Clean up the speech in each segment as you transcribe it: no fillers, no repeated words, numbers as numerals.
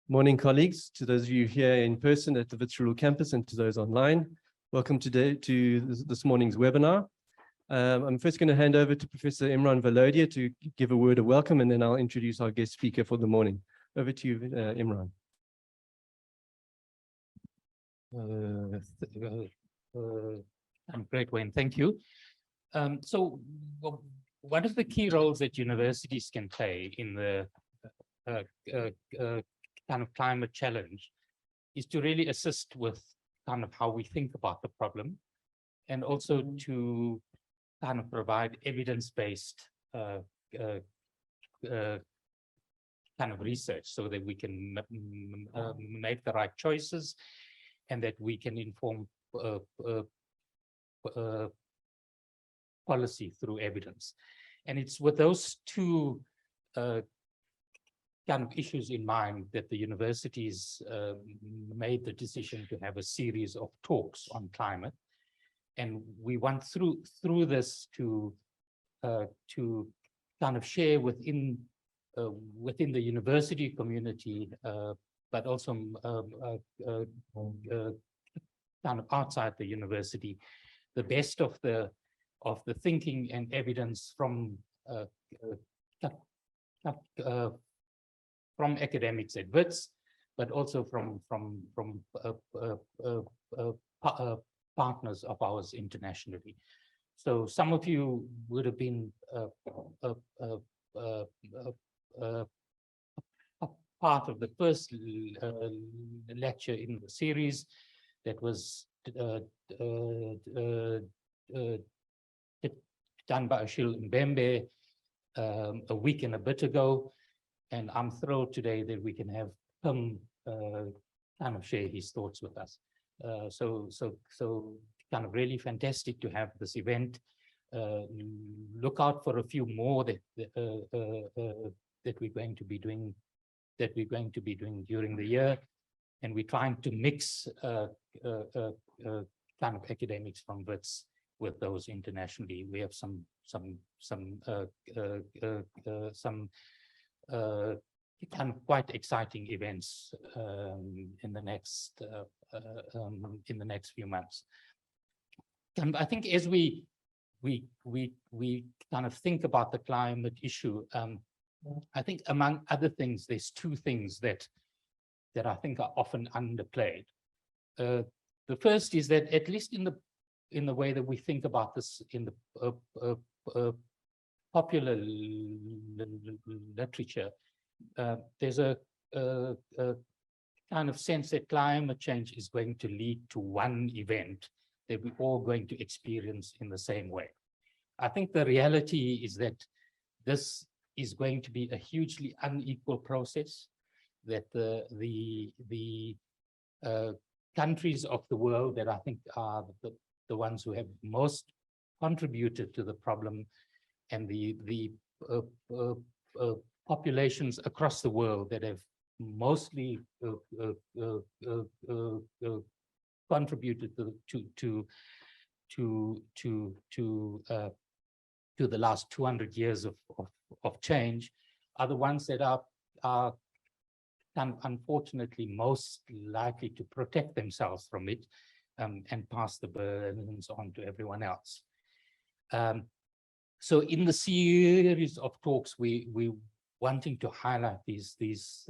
Morning, colleagues, to those of you here in person at the Wits Rural campus and to those online. Welcome today to this morning's webinar. I'm first going to hand over to Professor Imran Valodia to give a word of welcome, and then I'll introduce our guest speaker for the morning. Over to you, Imran. I'm great, Wayne. Thank you. One of the key roles that universities can play in the kind of climate challenge is to really assist with kind of how we think about the problem, and also to kind of provide evidence-based kind of research so that we can make the right choices and that we can inform policy through evidence. And it's with those two kind of issues in mind that the universities made the decision to have a series of talks on climate. And we want through this to kind of share within the university community, but also kind of outside the university, the best of the thinking and evidence from academics at Wits, but also from partners of ours internationally. So some of you would have been part of the first lecture in the series that was done by Achille Mbembe a week and a bit ago. And I'm thrilled today that we can have Pim kind of share his thoughts with us. So kind of really fantastic to have this event. Look out for a few more that we're going to be doing during the year. And we're trying to mix kind of academics from Wits with those internationally. We have some kind of quite exciting events in the next few months. And I think as we kind of think about the climate issue, I think among other things, there's two things that I think are often underplayed. The first is that, at least in the way that we think about this in the popular literature, there's a kind of sense that climate change is going to lead to one event that we're all going to experience in the same way. I think the reality is that this is going to be a hugely unequal process, that the countries of the world that I think are the ones who have most contributed to the problem, and the populations across the world that have mostly contributed to the last 200 years of change, are the ones that are unfortunately most likely to protect themselves from it, and pass the burdens on to everyone else. So in the series of talks, we wanting to highlight these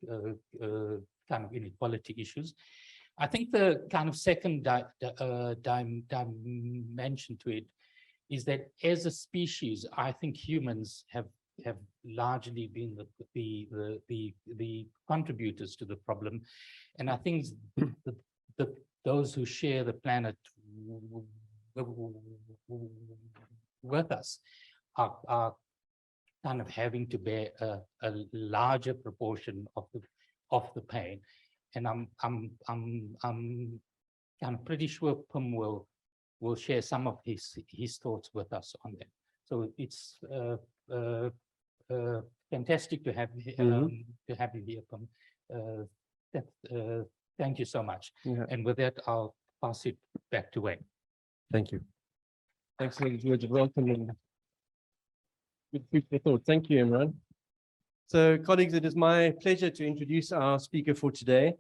kind of inequality issues. I think the kind of second dimension to it is that as a species, I think humans have largely been the contributors to the problem, and I think those who share the planet with us are kind of having to bear a larger proportion of the pain, and I'm kind of pretty sure Pim will share some of his thoughts with us on that. So it's fantastic to have you here, Pim. Thank you so much. Yeah. And with that, I'll pass it back to Wayne. Thank you. Thanks for the words of welcome and good food for thought. Thank you, Imran. So, colleagues, it is my pleasure to introduce our speaker for today,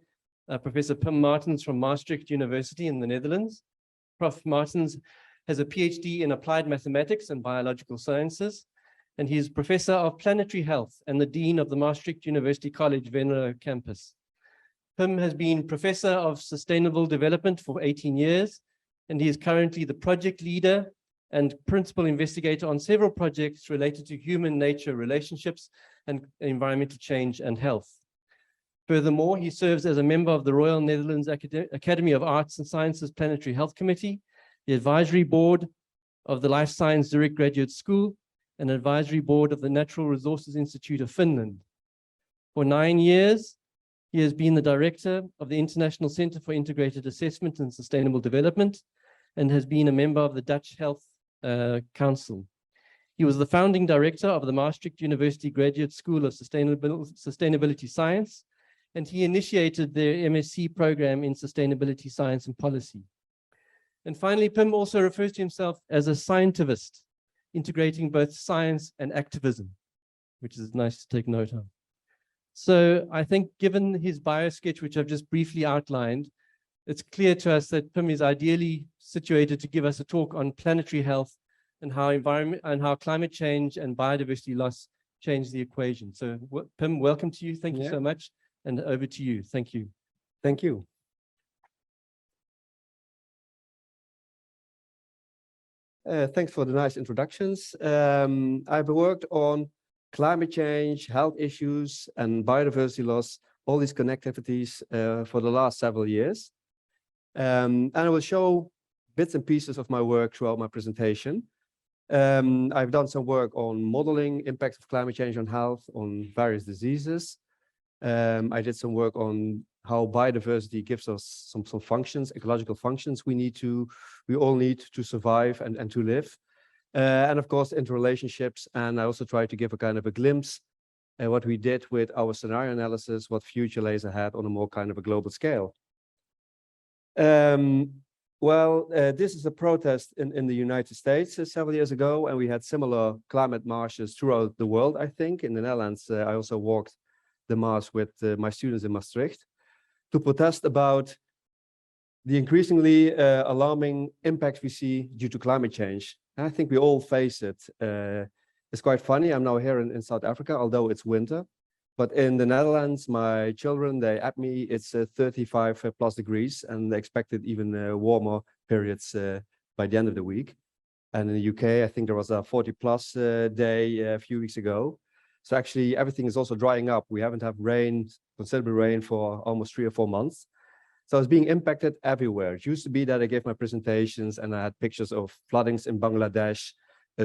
Professor Pim Martens from Maastricht University in the Netherlands. Prof. Martens has a PhD in applied mathematics and biological sciences, and he is Professor of Planetary Health and the Dean of the Maastricht University College Venlo campus. Pim has been Professor of Sustainable Development for 18 years, and he is currently the project leader and principal investigator on several projects related to human-nature relationships and environmental change and health. Furthermore, he serves as a member of the Royal Netherlands Academy of Arts and Sciences Planetary Health Committee, the advisory board of the Life Science Zurich Graduate School, and advisory board of the Natural Resources Institute of Finland. For 9 years, he has been the director of the International Center for Integrated Assessment and Sustainable Development, and has been a member of the Dutch Health Council. He was the founding director of the Maastricht University Graduate School of Sustainability Science, and he initiated their MSc program in Sustainability Science and Policy. And finally, Pim also refers to himself as a scientivist, integrating both science and activism, which is nice to take note of. So I think given his bio sketch, which I've just briefly outlined, it's clear to us that Pim is ideally situated to give us a talk on planetary health and how environment and how climate change and biodiversity loss change the equation. So Pim, welcome to you. Thank you so much. And over to you. Thank you. Thank you. Thanks for the nice introductions. I've worked on climate change, health issues, and biodiversity loss, all these connectivities for the last several years. And I will show bits and pieces of my work throughout my presentation. I've done some work on modeling impacts of climate change on health, on various diseases. I did some work on how biodiversity gives us some functions, ecological functions we all need to survive and to live. And of course, interrelationships. And I also tried to give a kind of a glimpse at what we did with our scenario analysis, what future lays ahead on a more kind of a global scale. This is a protest in the United States several years ago, and we had similar climate marches throughout the world, I think. In the Netherlands, I also walked the march with my students in Maastricht to protest about the increasingly alarming impact we see due to climate change. And I think we all face it. It's quite funny. I'm now here in South Africa, although it's winter. But in the Netherlands, my children, they at me, it's 35 plus degrees, and they expected even warmer periods by the end of the week. And in the UK, I think there was a 40 plus day a few weeks ago. So actually everything is also drying up. We haven't had rain, considerable rain for almost 3 or 4 months. So it's being impacted everywhere. It used to be that I gave my presentations and I had pictures of floodings in Bangladesh,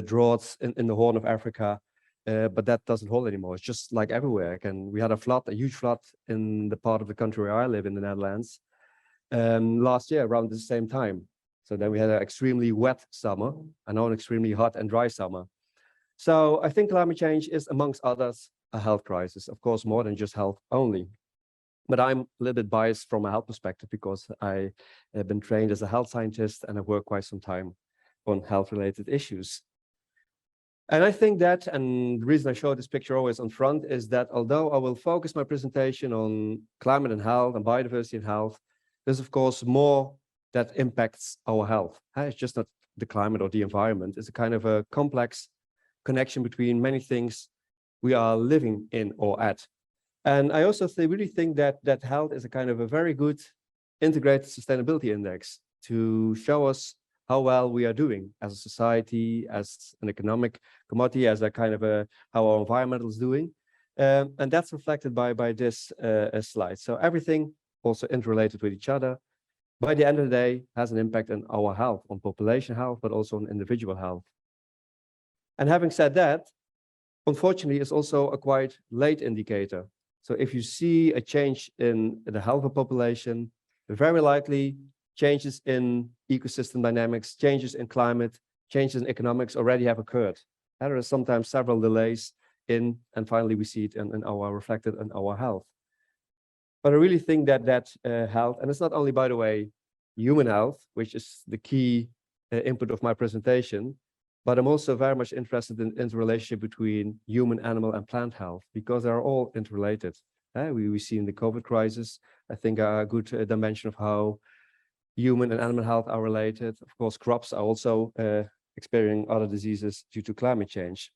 droughts in the Horn of Africa. But that doesn't hold anymore. It's just like everywhere. We had a huge flood in the part of the country where I live in the Netherlands last year around the same time. So then we had an extremely wet summer and now an extremely hot and dry summer. So I think climate change is, amongst others, a health crisis. Of course, more than just health only. But I'm a little bit biased from a health perspective because I have been trained as a health scientist and I've worked quite some time on health-related issues. And I think that, and the reason I show this picture always on front, is that although I will focus my presentation on climate and health and biodiversity and health, there's of course more that impacts our health. It's just not the climate or the environment. It's a kind of a complex connection between many things we are living in or at. And I also really think that health is a kind of a very good integrated sustainability index to show us how well we are doing as a society, as an economic commodity, as a kind of how our environment is doing. And that's reflected by this slide. So everything also interrelated with each other, by the end of the day, has an impact on our health, on population health, but also on individual health. And having said that, unfortunately, it's also a quite late indicator. So if you see a change in the health of population, very likely changes in ecosystem dynamics, changes in climate, changes in economics already have occurred. There are sometimes several delays in, and finally we see it reflected in our health. But I really think that health, and it's not only, by the way, human health, which is the key input of my presentation, But I'm also very much interested in the relationship between human, animal, and plant health, because they're all interrelated. We see in the COVID crisis, I think, a good dimension of how human and animal health are related. Of course, crops are also experiencing other diseases due to climate change.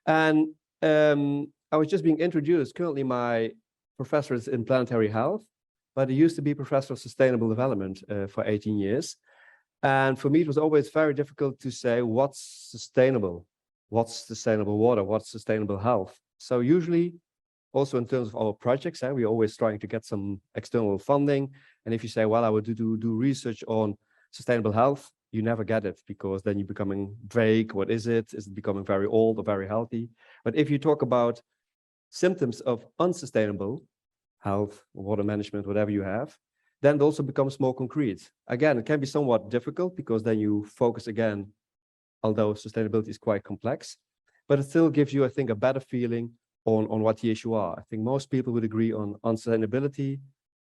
And I was just being introduced. Currently, my professor is in planetary health, but he used to be professor of sustainable development for 18 years. And for me, it was always very difficult to say what's sustainable water, what's sustainable health. So usually, also in terms of our projects, we're always trying to get some external funding. And if you say, well, I would do research on sustainable health, you never get it, because then you're becoming vague. What is it? Is it becoming very old or very healthy? But if you talk about symptoms of unsustainable health, water management, whatever you have, then it also becomes more concrete. Again, it can be somewhat difficult, because then you focus again, although sustainability is quite complex, but it still gives you, I think, a better feeling on what the issue are. I think most people would agree on sustainability,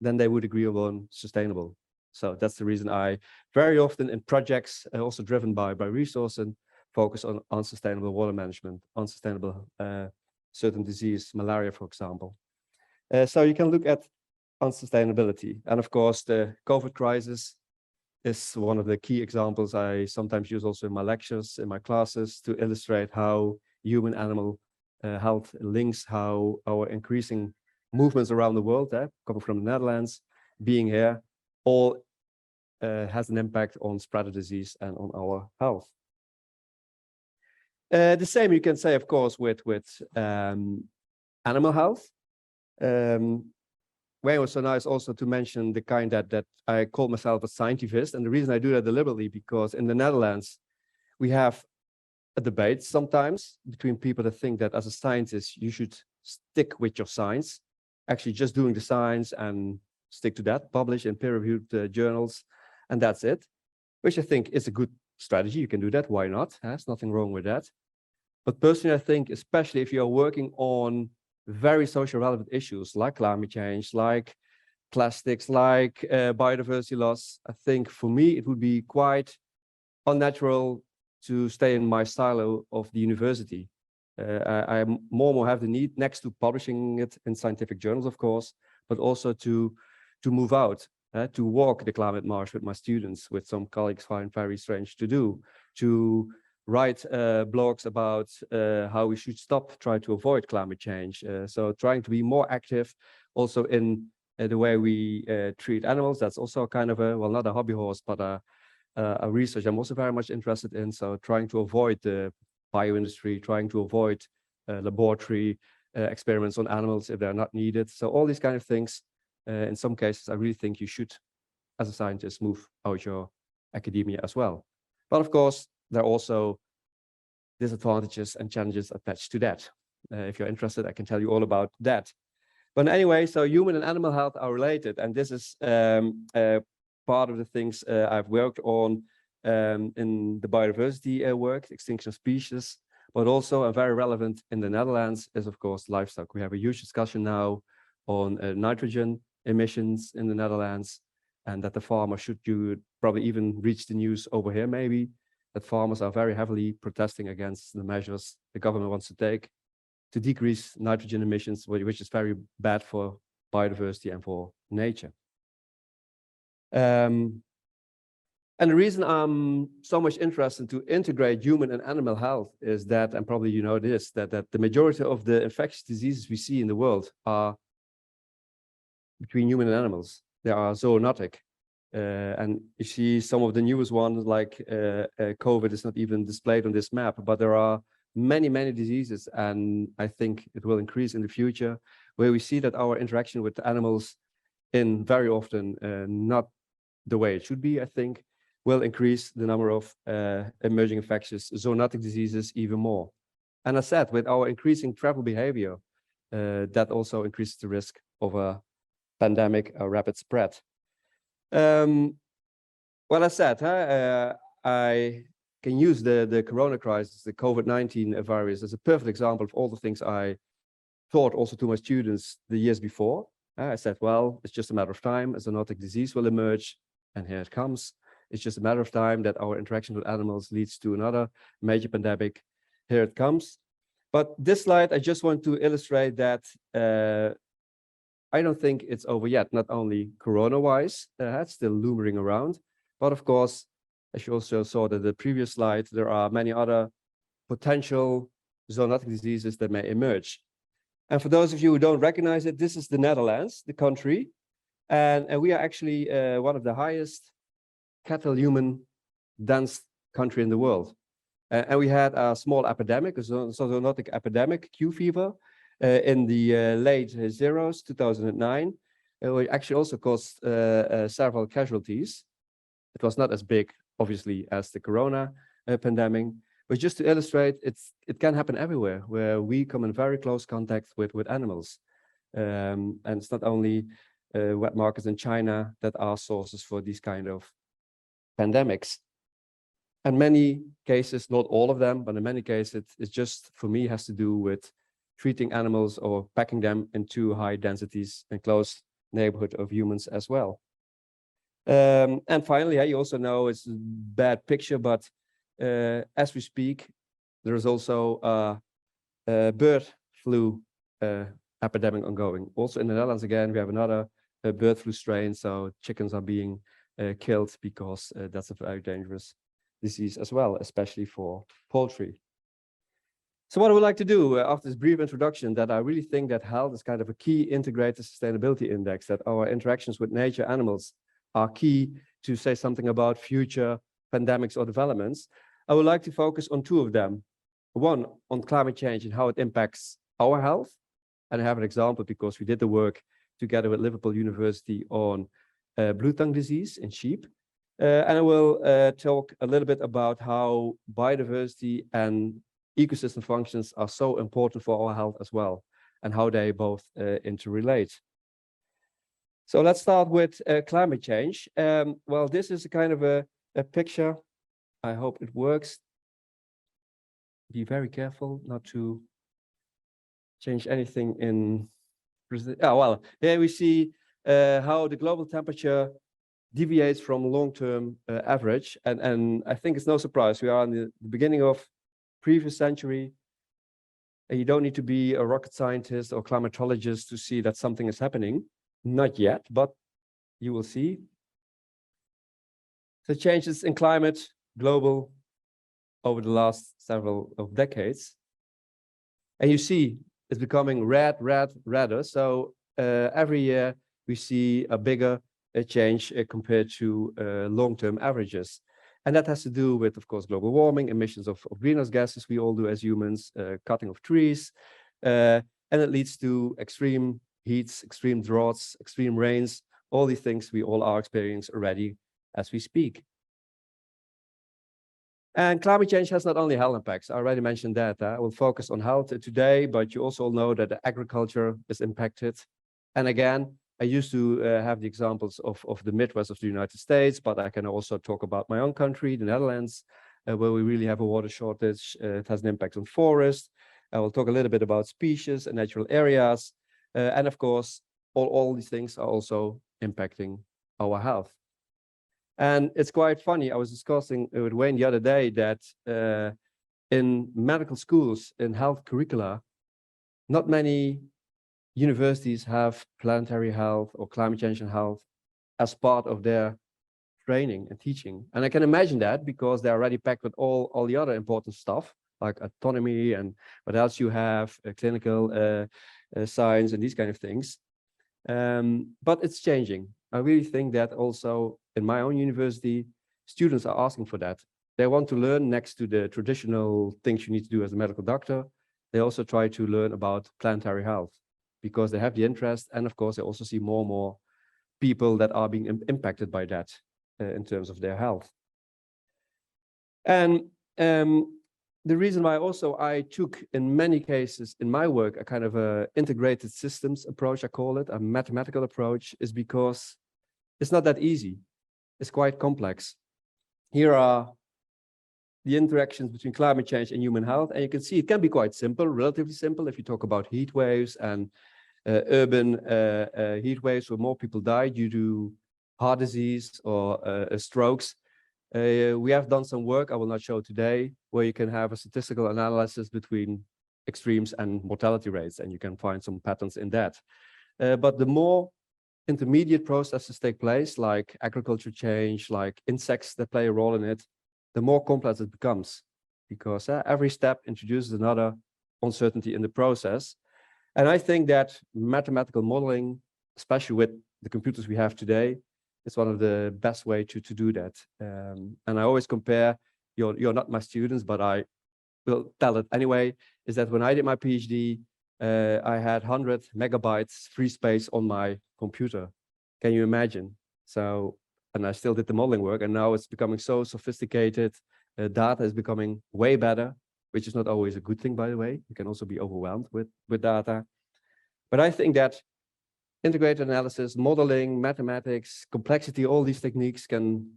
then they would agree on sustainable. So that's the reason I very often in projects, also driven by resource, and focus on unsustainable water management, unsustainable certain disease, malaria, for example. So you can look at unsustainability. And of course, the COVID crisis is one of the key examples I sometimes use also in my lectures, in my classes, to illustrate how human animal health links, how our increasing movements around the world, coming from the Netherlands, being here, all has an impact on spread of disease and on our health. The same you can say, of course, with animal health. Where it was so nice also to mention the kind that I call myself a scientivist. And the reason I do that deliberately, because in the Netherlands, we have a debate sometimes between people that think that as a scientist, you should stick with your science, actually just doing the science and stick to that, publish in peer-reviewed journals, and that's it, which I think is a good strategy. You can do that, why not? There's nothing wrong with that. But personally, I think, especially if you're working on very social relevant issues like climate change, like plastics, like biodiversity loss, I think for me, it would be quite unnatural to stay in my silo of the university. I more and more have the need, next to publishing it in scientific journals, of course, but also to move out, to walk the climate march with my students, with some colleagues find very strange to do, to write blogs about how we should try to avoid climate change. So trying to be more active also in the way we treat animals. That's also kind of a, well, not a hobby horse, but a research I'm also very much interested in. So trying to avoid the bioindustry, trying to avoid laboratory experiments on animals if they're not needed. So all these kind of things, in some cases, I really think you should, as a scientist, move out your academia as well. But of course, there are also disadvantages and challenges attached to that. If you're interested, I can tell you all about that. But anyway, so human and animal health are related. And this is part of the things I've worked on in the biodiversity work, extinction of species, but also very relevant in the Netherlands is, of course, livestock. We have a huge discussion now on nitrogen emissions in the Netherlands, and that the farmer should probably even reach the news over here, maybe, that farmers are very heavily protesting against the measures the government wants to take to decrease nitrogen emissions, which is very bad for biodiversity and for nature. And the reason I'm so much interested to integrate human and animal health is that, and probably you know this, that the majority of the infectious diseases we see in the world are between human and animals. They are zoonotic. And you see some of the newest ones, like COVID is not even displayed on this map, but there are many, many diseases, and I think it will increase in the future, where we see that our interaction with animals in very often not the way it should be, I think, will increase the number of emerging infectious zoonotic diseases even more. And as said, with our increasing travel behavior, that also increases the risk of a pandemic, a rapid spread. Well, as said, I can use the corona crisis, the COVID-19 virus, as a perfect example of all the things I taught also to my students the years before. I said, well, it's just a matter of time, a zoonotic disease will emerge, and here it comes. It's just a matter of time that our interaction with animals leads to another major pandemic. Here it comes. But this slide, I just want to illustrate that I don't think it's over yet, not only corona-wise, it's still looming around, but of course, as you also saw in the previous slide, there are many other potential zoonotic diseases that may emerge. And for those of you who don't recognize it, this is the Netherlands, the country, and we are actually one of the highest cattle-human dense country in the world. And we had a small epidemic, a zoonotic epidemic, Q fever, in the late zeros, 2009. Which actually also caused several casualties. It was not as big, obviously, as the corona pandemic, but just to illustrate, it can happen everywhere where we come in very close contact with animals. And it's not only wet markets in China that are sources for these kind of pandemics. In many cases, not all of them, but in many cases, it's just, for me, has to do with treating animals or packing them in too high densities and close neighborhood of humans as well. And finally, you also know it's a bad picture, but as we speak, there is also a bird flu epidemic ongoing. Also in the Netherlands, again, we have another bird flu strain, so chickens are being killed because that's a very dangerous disease as well, especially for poultry. So what I would like to do after this brief introduction, that I really think that health is kind of a key integrated sustainability index, that our interactions with nature, animals are key to say something about future pandemics or developments. I would like to focus on two of them. One, on climate change and how it impacts our health. And I have an example because we did the work together with Liverpool University on blue tongue disease in sheep. And I will talk a little bit about how biodiversity and ecosystem functions are so important for our health as well, and how they both interrelate. So let's start with climate change. Well, this is a kind of a picture. I hope it works. Be very careful not to change anything in. Oh, well, here we see how the global temperature deviates from long-term average. And I think it's no surprise. We are in the beginning of previous century. And you don't need to be a rocket scientist or climatologist to see that something is happening. Not yet, but you will see. The changes in climate, global, over the last several decades. And you see it's becoming redder. So every year we see a bigger change compared to long-term averages. And that has to do with, of course, global warming, emissions of greenhouse gases we all do as humans, cutting of trees, and it leads to extreme heats, extreme droughts, extreme rains, all these things we all are experiencing already as we speak. And climate change has not only health impacts. I already mentioned that. I will focus on health today, but you also know that the agriculture is impacted. And again, I used to have the examples of the Midwest of the United States, but I can also talk about my own country, the Netherlands, where we really have a water shortage. It has an impact on forests. I will talk a little bit about species and natural areas. And of course, all these things are also impacting our health. And it's quite funny. I was discussing with Wayne the other day that in medical schools, in health curricula, not many universities have planetary health or climate change and health as part of their training and teaching. And I can imagine that because they're already packed with all the other important stuff, like autonomy and what else you have, clinical science and these kind of things. But it's changing. I really think that also in my own university, students are asking for that. They want to learn next to the traditional things you need to do as a medical doctor. They also try to learn about planetary health because they have the interest. And of course, they also see more and more people that are being impacted by that in terms of their health. And the reason why also I took in many cases in my work a kind of a integrated systems approach, I call it, a mathematical approach, is because it's not that easy. It's quite complex. Here are the interactions between climate change and human health. And you can see it can be quite simple, relatively simple, if you talk about heat waves and urban heat waves where more people die due to heart disease or strokes. We have done some work I will not show today, where you can have a statistical analysis between extremes and mortality rates, and you can find some patterns in that. But the more intermediate processes take place, like agriculture change, like insects that play a role in it, the more complex it becomes, because every step introduces another uncertainty in the process. And I think that mathematical modeling, especially with the computers we have today, is one of the best way to do that. And I always compare, you're not my students, but I will tell it anyway, is that when I did my PhD, I had 100 megabytes free space on my computer. Can you imagine? So, and I still did the modeling work, and now it's becoming so sophisticated. Data is becoming way better, which is not always a good thing, by the way. You can also be overwhelmed with data. But I think that integrated analysis, modeling, mathematics, complexity, all these techniques can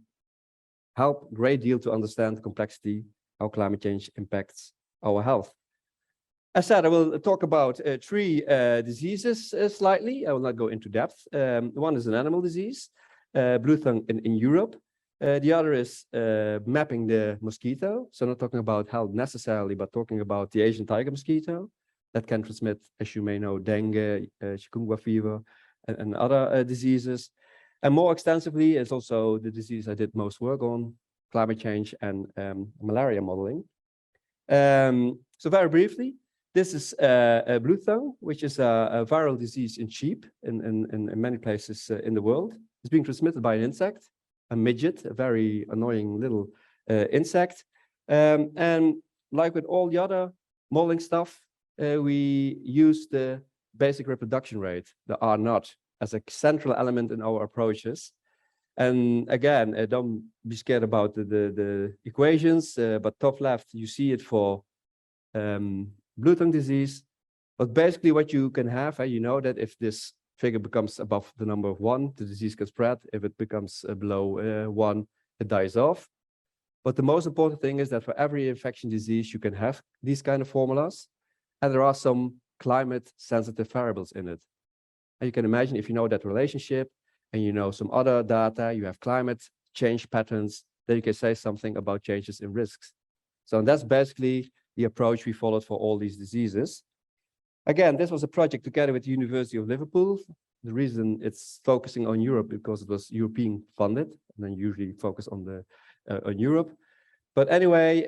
help a great deal to understand the complexity, how climate change impacts our health. As said, I will talk about three diseases slightly. I will not go into depth. One is an animal disease, blue tongue in Europe. The other is mapping the mosquito. So not talking about health necessarily, but talking about the Asian tiger mosquito that can transmit, as you may know, dengue, chikungunya fever, and other diseases. And more extensively is also the disease I did most work on, climate change and malaria modeling. So very briefly, this is a blue tongue, which is a viral disease in sheep in many places in the world. It's being transmitted by an insect, a midget, a very annoying little insect. And like with all the other modeling stuff, we use the basic reproduction rate, the R0, as a central element in our approaches. And again, don't be scared about the equations, but top left, you see it for blue tongue disease. But basically what you can have, you know that if this figure becomes above the number of 1, the disease can spread. If it becomes below 1, it dies off. But the most important thing is that for every infection disease, you can have these kind of formulas. And there are some climate sensitive variables in it. And you can imagine if you know that relationship and you know some other data, you have climate change patterns, then you can say something about changes in risks. So that's basically the approach we followed for all these diseases. Again, this was a project together with the University of Liverpool. The reason it's focusing on Europe because it was European funded, and then usually focus on Europe. But anyway,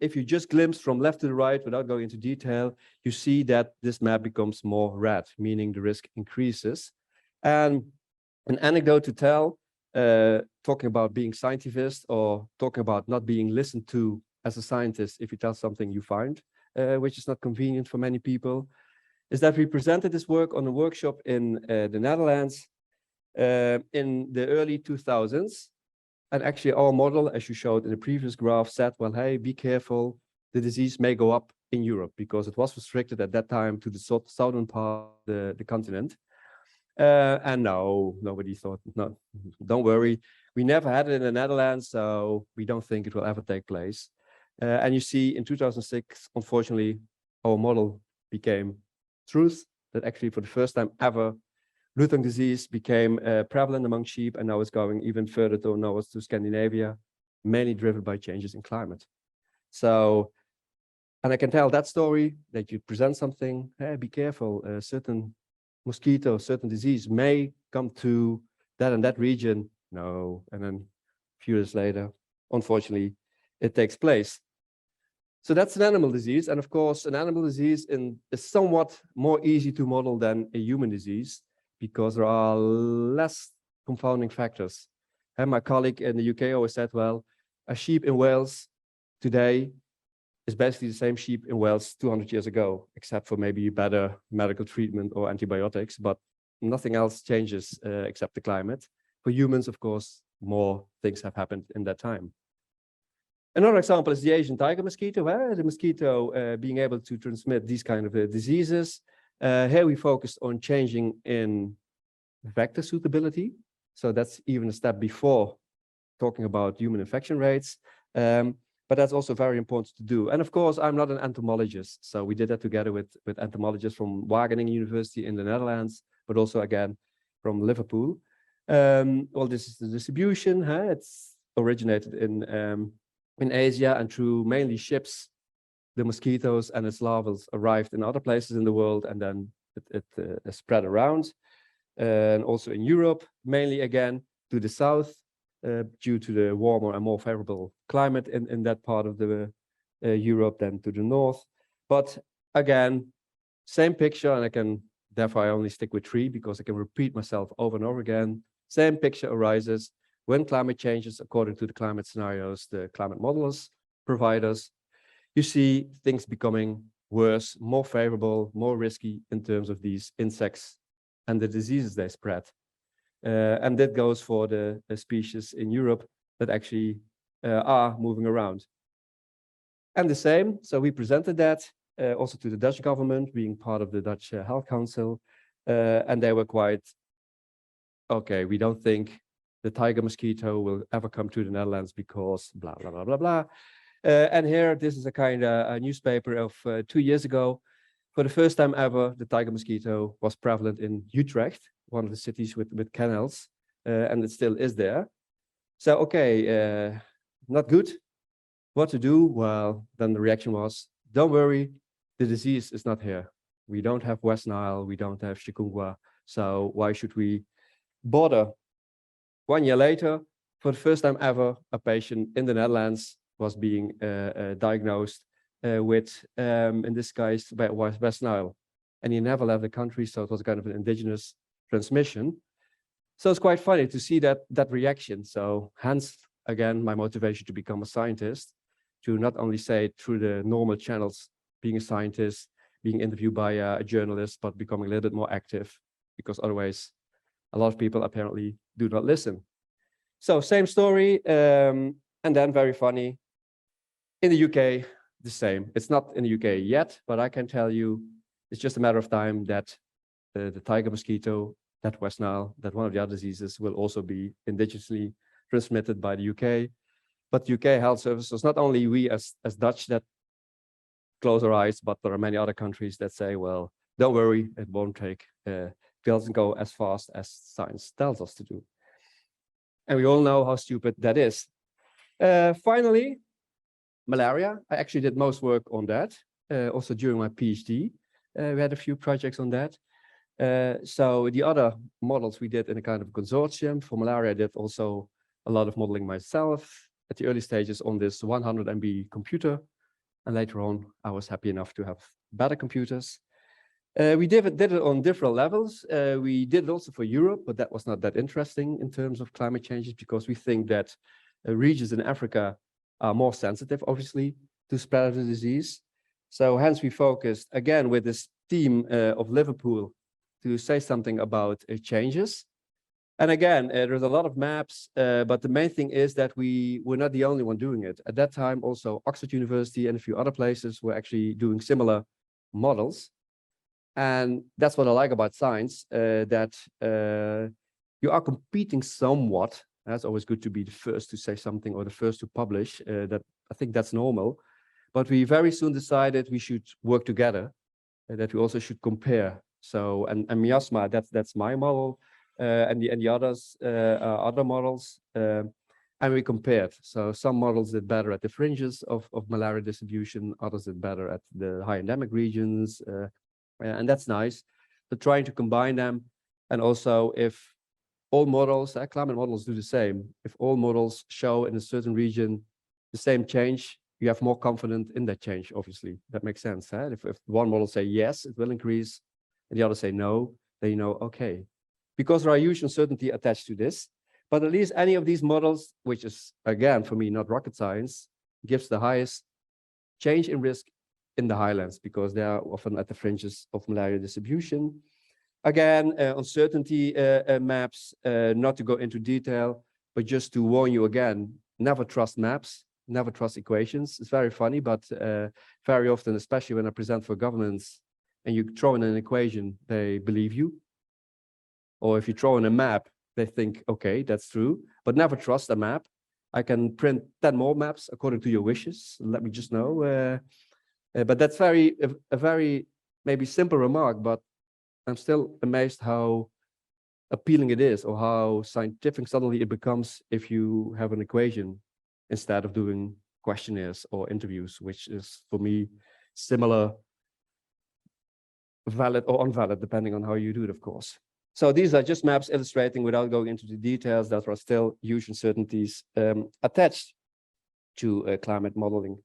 if you just glimpse from left to the right without going into detail, you see that this map becomes more red, meaning the risk increases. And an anecdote to tell, talking about being scientivist or talking about not being listened to as a scientist if you tell something you find, which is not convenient for many people, is that we presented this work on a workshop in the Netherlands in the early 2000s. And actually our model, as you showed in the previous graph, said, well, hey, be careful, the disease may go up in Europe because it was restricted at that time to the southern part of the continent. And no, nobody thought, no, don't worry. We never had it in the Netherlands, so we don't think it will ever take place. And you see in 2006, unfortunately, our model became truth, that actually for the first time ever, blue tongue disease became prevalent among sheep, and now it's going even further to north to Scandinavia, mainly driven by changes in climate. So, and I can tell that story, that you present something, hey, be careful, a certain mosquito, certain disease may come to that and that region. No, and then a few years later, unfortunately, it takes place. So that's an animal disease. And of course, an animal disease is somewhat more easy to model than a human disease because there are less confounding factors. And my colleague in the UK always said, well, a sheep in Wales today is basically the same sheep in Wales 200 years ago, except for maybe better medical treatment or antibiotics, but nothing else changes except the climate. For humans, of course, more things have happened in that time. Another example is the Asian tiger mosquito, the mosquito being able to transmit these kind of diseases. Here we focused on changing in vector suitability. So that's even a step before talking about human infection rates. But that's also very important to do. And of course, I'm not an entomologist. So we did that together with entomologists from Wageningen University in the Netherlands, but also again from Liverpool. Well, this is the distribution. It's originated in Asia, and through mainly ships, the mosquitoes and its larvae arrived in other places in the world, and then it spread around. And also in Europe, mainly again to the south, due to the warmer and more favorable climate in that part of the Europe than to the north. But again, same picture, and therefore I only stick with 3 because I can repeat myself over and over again. Same picture arises when climate changes according to the climate scenarios the climate modelers provide us. You see things becoming worse, more favorable, more risky in terms of these insects and the diseases they spread. And that goes for the species in Europe that actually are moving around. And the same, so we presented that also to the Dutch government, being part of the Dutch Health Council, and they were quite, okay, we don't think the tiger mosquito will ever come to the Netherlands because blah, blah, blah, blah, blah. And here, this is a kind of a newspaper of 2 years ago. For the first time ever, the tiger mosquito was prevalent in Utrecht, one of the cities with canals, and it still is there. So, okay, not good. What to do? Well, then the reaction was, don't worry, the disease is not here. We don't have West Nile, we don't have chikungunya, so why should we bother? 1 year later, for the first time ever, a patient in the Netherlands was being diagnosed with, in this case, West Nile. And he never left the country, so it was kind of an indigenous transmission. So it's quite funny to see that reaction. So hence, again, my motivation to become a scientist, to not only say it through the normal channels, being a scientist, being interviewed by a journalist, but becoming a little bit more active, because otherwise a lot of people apparently do not listen. So same story, and then very funny. In the UK, the same. It's not in the UK yet, but I can tell you it's just a matter of time that the tiger mosquito, that West Nile, that one of the other diseases will also be indigenously transmitted by the UK. But UK health services, not only we as Dutch that close our eyes, but there are many other countries that say, well, don't worry, it won't take, it doesn't go as fast as science tells us to do. And we all know how stupid that is. Finally, malaria. I actually did most work on that, also during my PhD. We had a few projects on that. So the other models we did in a kind of consortium. For malaria, I did also a lot of modeling myself at the early stages on this 100 MB computer. And later on, I was happy enough to have better computers. We did it on different levels. We did it also for Europe, but that was not that interesting in terms of climate changes, because we think that regions in Africa are more sensitive, obviously, to spread of the disease. So hence we focused, again, with this team of Liverpool to say something about changes. And again, there's a lot of maps, but the main thing is that we were not the only one doing it. At that time, also Oxford University and a few other places were actually doing similar models. And that's what I like about science, that you are competing somewhat. It's always good to be the first to say something or the first to publish. That I think that's normal. But we very soon decided we should work together, that we also should compare. So, and miasma, that's my model. And the others are other models, and we compared. So some models did better at the fringes of malaria distribution, others did better at the high endemic regions, and that's nice. But trying to combine them, and also if all models, climate models do the same. If all models show in a certain region the same change, you have more confidence in that change. Obviously, that makes sense. Huh? If one model say yes, it will increase, and the other say no, then you know, okay. Because there are huge uncertainty attached to this, but at least any of these models, which is, again, for me, not rocket science, gives the highest change in risk in the highlands, because they are often at the fringes of malaria distribution. Again, uncertainty maps, not to go into detail, but just to warn you again, never trust maps, never trust equations. It's very funny, but very often, especially when I present for governments, and you throw in an equation, they believe you. Or if you throw in a map, they think, okay, that's true, but never trust a map. I can print 10 more maps according to your wishes. Let me just know. But that's a very maybe simple remark, but I'm still amazed how appealing it is, or how scientific suddenly it becomes if you have an equation instead of doing questionnaires or interviews, which is for me similar, valid or invalid, depending on how you do it, of course. So these are just maps illustrating, without going into the details, that there are still huge uncertainties attached to climate modeling.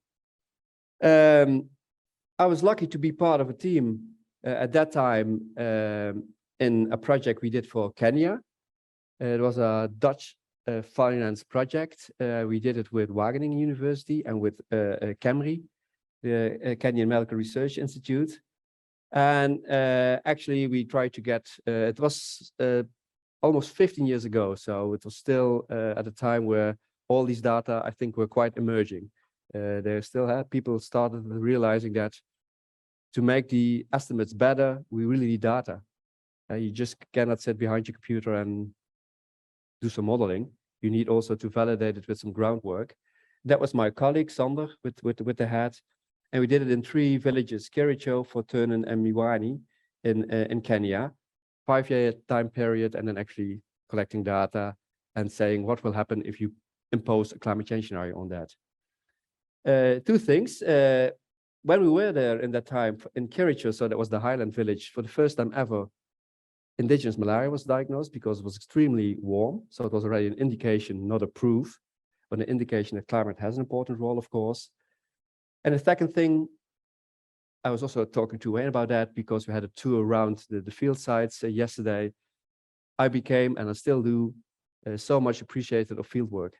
I was lucky to be part of a team at that time in a project we did for Kenya. It was a Dutch finance project. We did it with Wageningen University and with KEMRI, the Kenyan Medical Research Institute. And actually, we tried to get, it was almost 15 years ago. So it was still at a time where all these data, I think, were quite emerging. There still had people started realizing that to make the estimates better, we really need data. You just cannot sit behind your computer and do some modeling. You need also to validate it with some groundwork. That was my colleague, Sander, with the hat. And we did it in 3 villages, Kericho, Fortunen, and Miwani in Kenya. 5-year time period, and then actually collecting data and saying what will happen if you impose a climate change scenario on that. 2 things. When we were there in that time in Kericho, so that was the highland village, for the first time ever, indigenous malaria was diagnosed because it was extremely warm. So it was already an indication, not a proof, but an indication that climate has an important role, of course. And the second thing, I was also talking to Wayne about that because we had a tour around the field sites yesterday. I became, and I still do, so much appreciated of field work.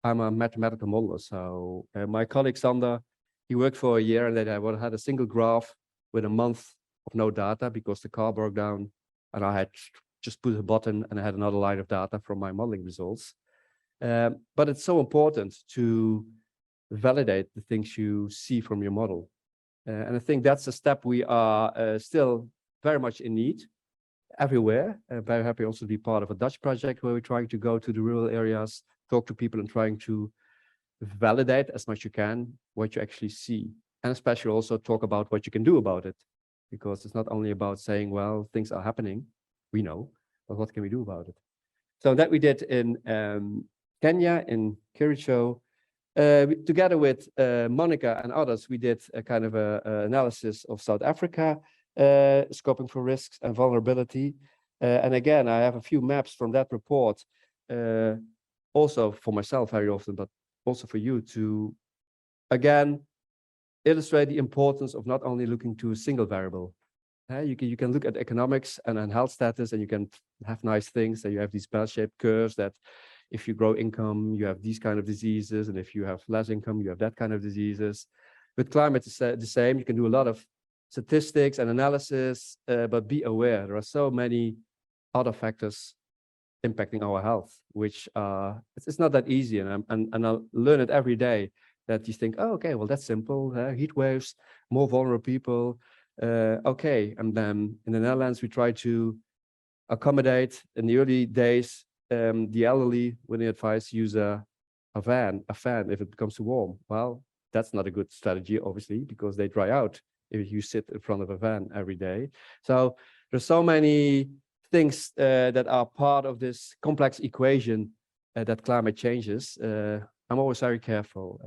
I'm a mathematical modeler, so my colleague Sander, he worked for a year, and then I had a single graph with a month of no data because the car broke down, and I had just put a button and I had another line of data from my modeling results. But it's so important to validate the things you see from your model. And I think that's a step we are still very much in need everywhere. Very happy also to be part of a Dutch project where we're trying to go to the rural areas, talk to people and trying to validate as much as you can what you actually see. And especially also talk about what you can do about it. Because it's not only about saying, well, things are happening, we know, but what can we do about it? So that we did in Kenya, in Kericho. Together with Monica and others, we did a kind of a analysis of South Africa, scoping for risks and vulnerability. And again, I have a few maps from that report, also for myself very often, but also for you to, again, illustrate the importance of not only looking to a single variable. You can look at economics and health status, and you can have nice things, and you have these bell-shaped curves that if you grow income, you have these kind of diseases, and if you have less income, you have that kind of diseases. With climate, it's the same. You can do a lot of statistics and analysis, but be aware there are so many other factors impacting our health, which it's not that easy, and I learn it every day. That you think, oh, okay, well, that's simple. Heat waves, more vulnerable people. Okay, and then in the Netherlands, we try to accommodate in the early days the elderly when they advise use a fan if it becomes too warm. Well, that's not a good strategy, obviously, because they dry out if you sit in front of a fan every day. So there's so many things that are part of this complex equation that climate changes. I'm always very careful.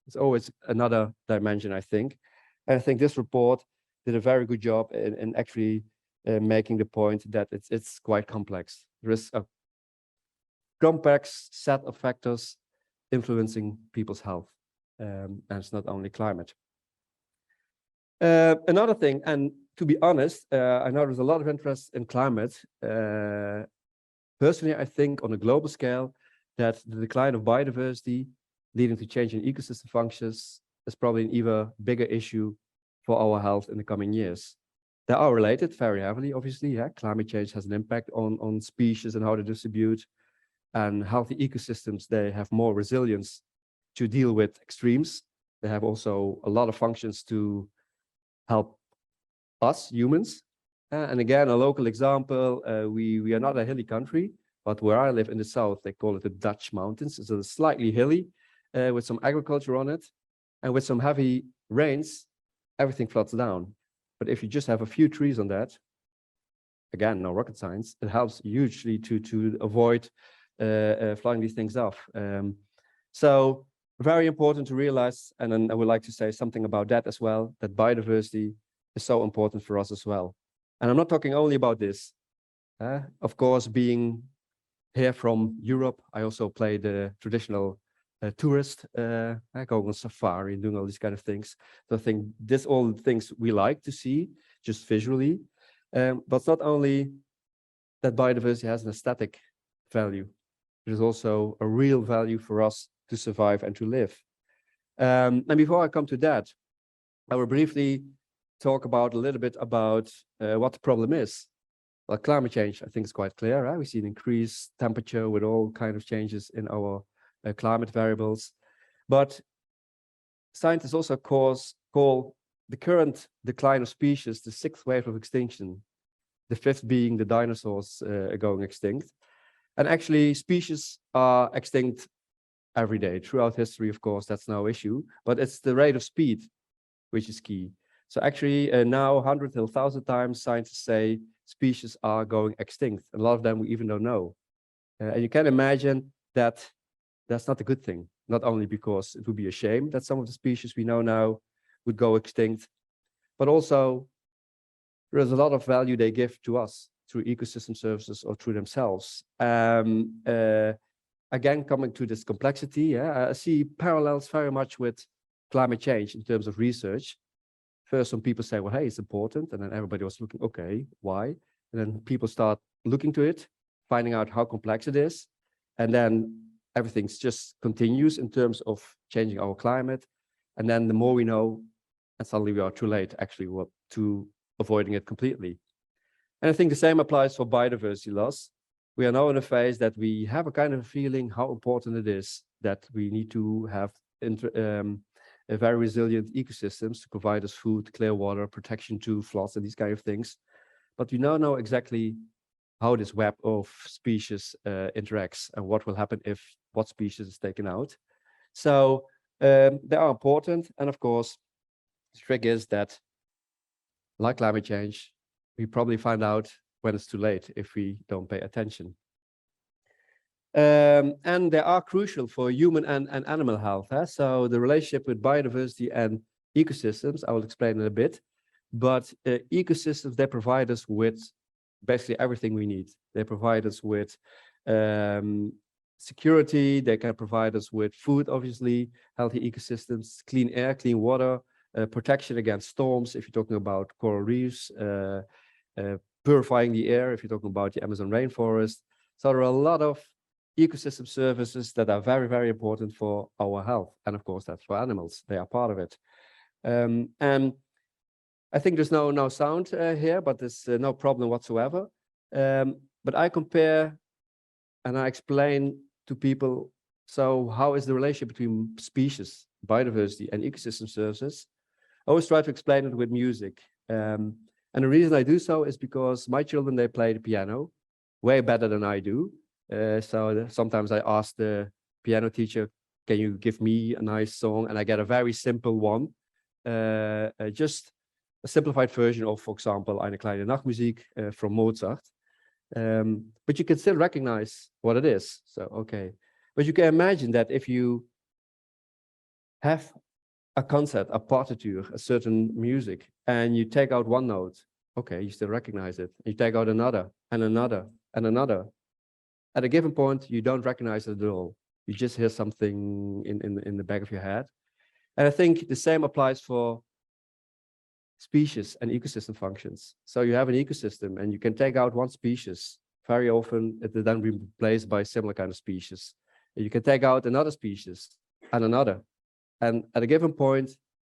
It's always another dimension, I think. And I think this report did a very good job in actually making the point that it's quite complex. There is a complex set of factors influencing people's health, and it's not only climate. Another thing, and to be honest, I know there's a lot of interest in climate. Personally, I think on a global scale, that the decline of biodiversity leading to change in ecosystem functions is probably an even bigger issue for our health in the coming years. They are related very heavily, obviously. Climate change has an impact on species and how they distribute. And healthy ecosystems, they have more resilience to deal with extremes. They have also a lot of functions to help us, humans. And again, a local example, we are not a hilly country. But where I live in the south, they call it the Dutch mountains. It's slightly hilly with some agriculture on it. And with some heavy rains, everything floods down. But if you just have a few trees on that, again, no rocket science. It helps hugely to avoid flying these things off. So very important to realize, and then I would like to say something about that as well, that biodiversity is so important for us as well. And I'm not talking only about this. Of course, being here from Europe, I also play the traditional tourist, going on safari and doing all these kind of things. So I think this all things we like to see, just visually. But it's not only that biodiversity has an aesthetic value, it is also a real value for us to survive and to live. And before I come to that, I will briefly talk about a little bit about what the problem is. Well, climate change, I think, is quite clear. Right? We see an increased temperature with all kinds of changes in our climate variables. But scientists also call the current decline of species the 6th wave of extinction, the 5th being the dinosaurs going extinct. And actually, species are extinct every day. Throughout history, of course, that's no issue. But it's the rate of speed which is key. So actually, now 100 to 1,000 times, scientists say species are going extinct. A lot of them we even don't know. And you can imagine that that's not a good thing, not only because it would be a shame that some of the species we know now would go extinct, but also there is a lot of value they give to us through ecosystem services or through themselves. Again, coming to this complexity, I see parallels very much with climate change in terms of research. First, some people say, well, hey, it's important. And then everybody was looking, okay, why? And then people start looking to it, finding out how complex it is. And then everything just continues in terms of changing our climate. And then the more we know, and suddenly we are too late, actually, to avoiding it completely. And I think the same applies for biodiversity loss. We are now in a phase that we have a kind of feeling how important it is that we need to have a very resilient ecosystems to provide us food, clear water, protection to floods and these kind of things. But we now know exactly how this web of species interacts and what will happen if what species is taken out. So they are important. And of course, the trick is that, like climate change, we probably find out when it's too late if we don't pay attention. And they are crucial for human and animal health. So the relationship with biodiversity and ecosystems, I will explain in a bit. But ecosystems, they provide us with basically everything we need. They provide us with security. They can provide us with food, obviously, healthy ecosystems, clean air, clean water, protection against storms, if you're talking about coral reefs, purifying the air, if you're talking about the Amazon rainforest. So there are a lot of ecosystem services that are very, very important for our health. And of course, that's for animals. They are part of it. And I think there's no sound here, but there's no problem whatsoever. But I compare and I explain to people, so how is the relationship between species, biodiversity, and ecosystem services? I always try to explain it with music. And the reason I do so is because my children, they play the piano way better than I do. So sometimes I ask the piano teacher, can you give me a nice song? And I get a very simple one, just a simplified version of, for example, Eine kleine Nachtmusik from Mozart. But you can still recognize what it is. So, okay. But you can imagine that if you have a concert, a partiture, a certain music, and you take out one note, okay, you still recognize it. You take out another, and another, and another. At a given point, you don't recognize it at all. You just hear something in the back of your head. And I think the same applies for species and ecosystem functions. So you have an ecosystem and you can take out one species. Very often it will then be replaced by similar kind of species. You can take out another species and another. And at a given point,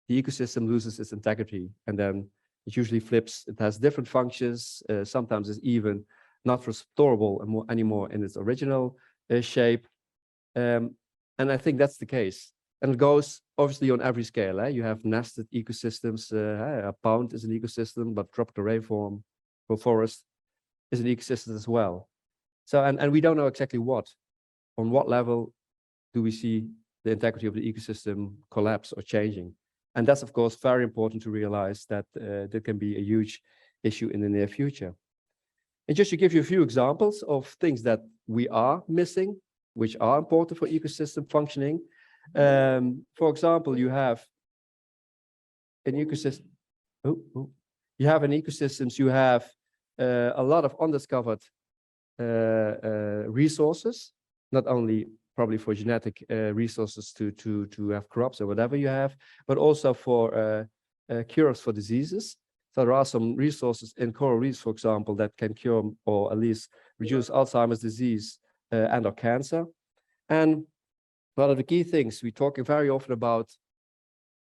the ecosystem loses its integrity. And then it usually flips. It has different functions. Sometimes it's even not restorable anymore in its original shape. And I think that's the case. And it goes obviously on every scale. You have nested ecosystems. A pond is an ecosystem, but tropical rainforest forest is an ecosystem as well. So, and we don't know exactly on what level do we see the integrity of the ecosystem collapse or changing. And that's, of course, very important to realize that there can be a huge issue in the near future. And just to give you a few examples of things that we are missing, which are important for ecosystem functioning. For example, you have an ecosystem. You have in ecosystems, you have a lot of undiscovered resources, not only probably for genetic resources to have crops or whatever you have, but also for cures for diseases. So there are some resources in coral reefs, for example, that can cure or at least reduce Alzheimer's disease and or cancer. And one of the key things, we're talking very often about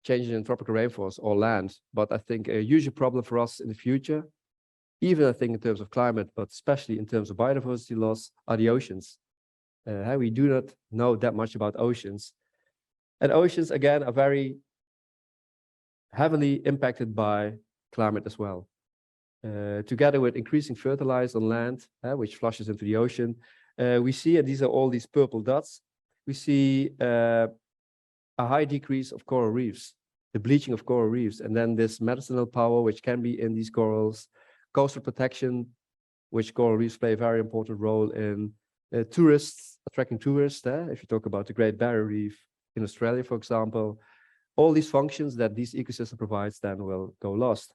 changes in tropical rainforests or land, but I think a huge problem for us in the future, even I think in terms of climate, but especially in terms of biodiversity loss, are the oceans. We do not know that much about oceans. And oceans, again, are very heavily impacted by climate as well. Together with increasing fertilizer on land, which flushes into the ocean, we see, and these are all these purple dots, we see a high decrease of coral reefs, the bleaching of coral reefs, and then this medicinal power, which can be in these corals, coastal protection, which coral reefs play a very important role in, tourists, attracting tourists. If you talk about the Great Barrier Reef in Australia, for example, all these functions that this ecosystem provides then will go lost.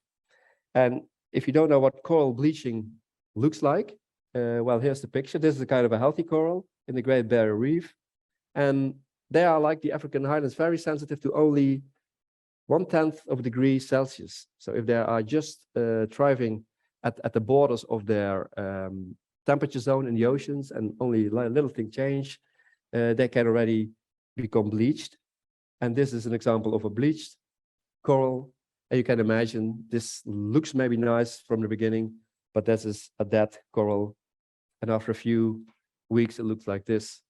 And if you don't know what coral bleaching looks like, well, here's the picture. This is a kind of a healthy coral in the Great Barrier Reef. And they are, like the African highlands, very sensitive to only 1/10 of a degree Celsius. So if they are just thriving at the borders of their temperature zone in the oceans and only little thing change, they can already become bleached. And this is an example of a bleached coral. And you can imagine this looks maybe nice from the beginning, but this is a dead coral. And after a few weeks, it looks like this.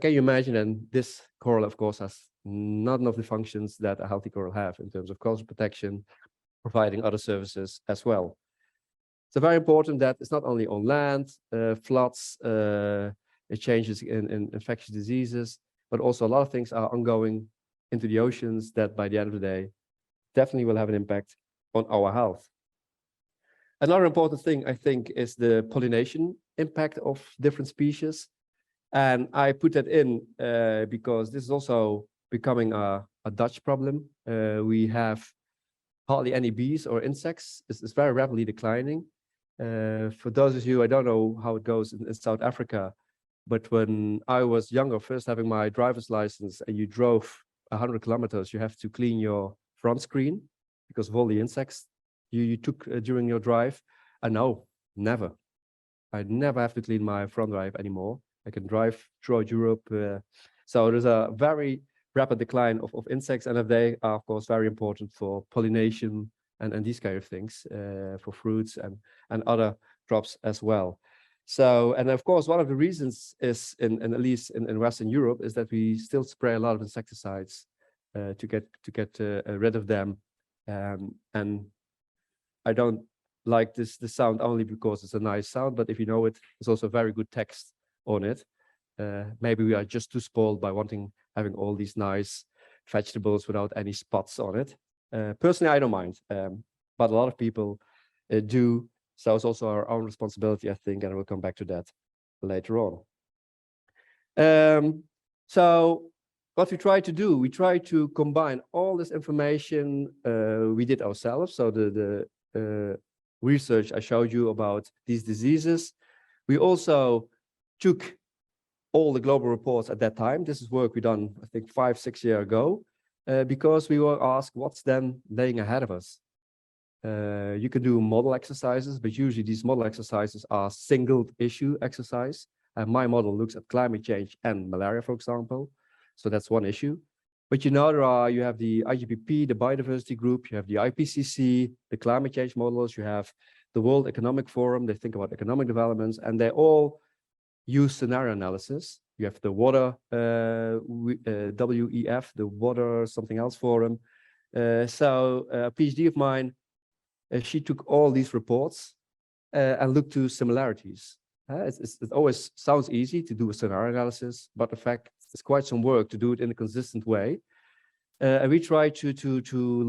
Can you imagine? And this coral, of course, has none of the functions that a healthy coral have in terms of coastal protection, providing other services as well. So very important that it's not only on land, floods, changes in infectious diseases, but also a lot of things are ongoing into the oceans that by the end of the day definitely will have an impact on our health. Another important thing, I think, is the pollination impact of different species. And I put that in because this is also becoming a Dutch problem. We have hardly any bees or insects. It's very rapidly declining. For those of you, I don't know how it goes in South Africa, but when I was younger, first having my driver's license, and you drove 100 kilometers, you have to clean your front screen because of all the insects you took during your drive. And no, never. I never have to clean my front drive anymore. I can drive throughout Europe. So there's a very rapid decline of insects, and they are, of course, very important for pollination and these kind of things, for fruits and other crops as well. So, and of course, one of the reasons is, at least in Western Europe, is that we still spray a lot of insecticides to get rid of them. And I don't like this sound only because it's a nice sound, but if you know it, there's also very good text on it. Maybe we are just too spoiled by having all these nice vegetables without any spots on it. Personally, I don't mind, but a lot of people do. So it's also our own responsibility, I think, and I will come back to that later on. So what we try to do, we try to combine all this information we did ourselves. So the research I showed you about these diseases. We also took all the global reports at that time. This is work we done, I think, 5-6 years ago, because we were asked what's then laying ahead of us. You can do model exercises, but usually these model exercises are single issue exercise. My model looks at climate change and malaria, for example. So that's one issue. But you know, you have the IGPP, the biodiversity group, you have the IPCC, the climate change models, you have the World Economic Forum, they think about economic developments, and they all use scenario analysis. You have the water, WEF, the Water Something Else Forum. So a PhD of mine, she took all these reports and looked to similarities. It always sounds easy to do a scenario analysis, but in fact, it's quite some work to do it in a consistent way. And we try to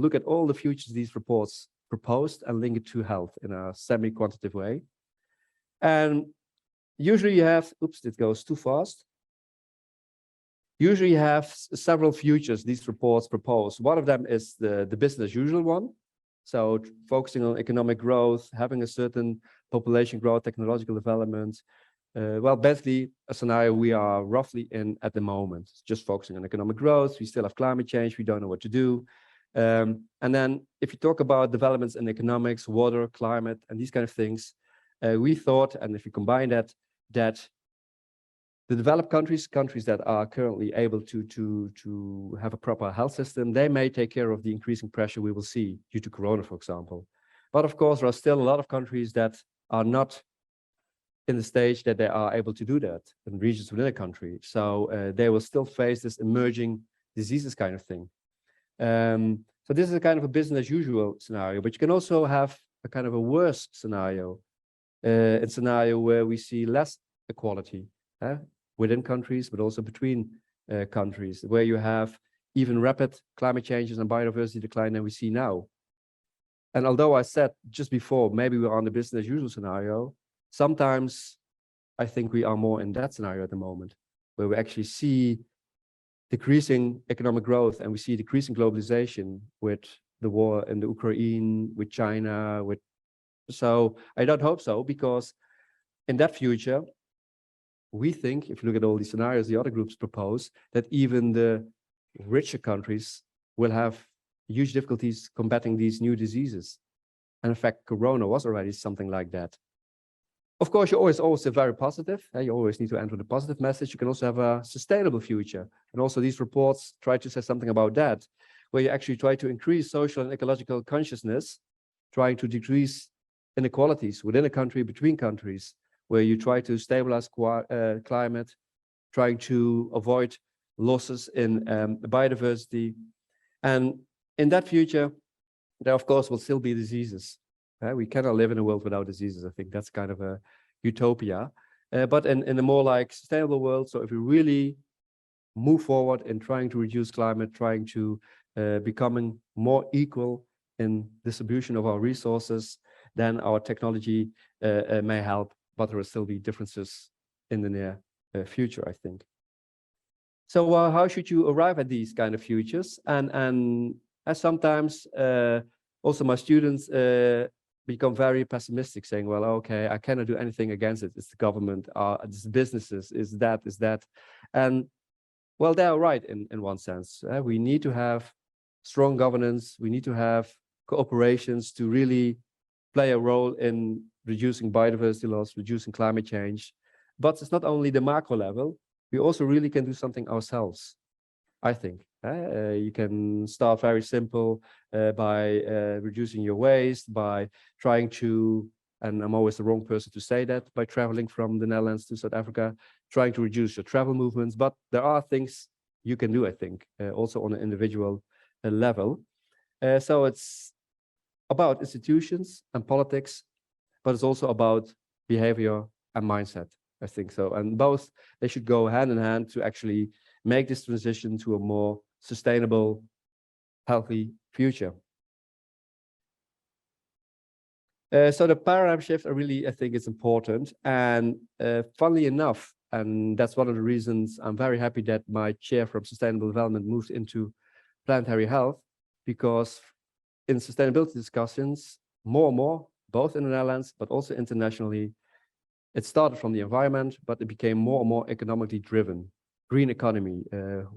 look at all the futures these reports proposed and link it to health in a semi-quantitative way. And usually you have, oops, it goes too fast. Usually you have several futures these reports propose. One of them is the business as usual one. So focusing on economic growth, having a certain population growth, technological development. Well, basically a scenario we are roughly in at the moment, just focusing on economic growth. We still have climate change. We don't know what to do. And then if you talk about developments in economics, water, climate, and these kind of things, we thought, and if you combine that the developed countries that are currently able to have a proper health system, they may take care of the increasing pressure we will see due to Corona, for example. But of course, there are still a lot of countries that are not in the stage that they are able to do that in regions within a country. So they will still face this emerging diseases kind of thing. So this is a kind of a business as usual scenario, but you can also have a kind of a worse scenario, a scenario where we see less equality within countries, but also between countries, where you have even rapid climate changes and biodiversity decline than we see now. And although I said just before, maybe we're on the business as usual scenario, sometimes I think we are more in that scenario at the moment, where we actually see decreasing economic growth and we see decreasing globalization with the war in the Ukraine, with China, so I don't hope so, because in that future, we think, if you look at all these scenarios the other groups propose, that even the richer countries will have huge difficulties combating these new diseases. And in fact, Corona was already something like that. Of course, you're always very positive. You always need to enter the positive message. You can also have a sustainable future. And also these reports try to say something about that, where you actually try to increase social and ecological consciousness, trying to decrease inequalities within a country, between countries, where you try to stabilize climate, trying to avoid losses in biodiversity. And in that future, there of course will still be diseases. We cannot live in a world without diseases. I think that's kind of a utopia. But in a more like sustainable world, so if we really move forward in trying to reduce climate, trying to becoming more equal in distribution of our resources, then our technology may help, but there will still be differences in the near future, I think. So how should you arrive at these kind of futures? And sometimes also my students become very pessimistic, saying, well, okay, I cannot do anything against it. It's the government, it's businesses, is that. And well, they are right in one sense. We need to have strong governance. We need to have cooperations to really play a role in reducing biodiversity loss, reducing climate change. But it's not only the macro level, we also really can do something ourselves, I think. You can start very simple by reducing your waste, by trying to, and I'm always the wrong person to say that, by traveling from the Netherlands to South Africa, trying to reduce your travel movements. But there are things you can do, I think, also on an individual level. So it's about institutions and politics, but it's also about behavior and mindset, I think so. And both, they should go hand in hand to actually make this transition to a more sustainable, healthy future. So the paradigm shift, I think it's important. And funnily enough, and that's one of the reasons I'm very happy that my chair from sustainable development moved into planetary health, because in sustainability discussions, more and more, both in the Netherlands, but also internationally, it started from the environment, but it became more and more economically driven. Green economy,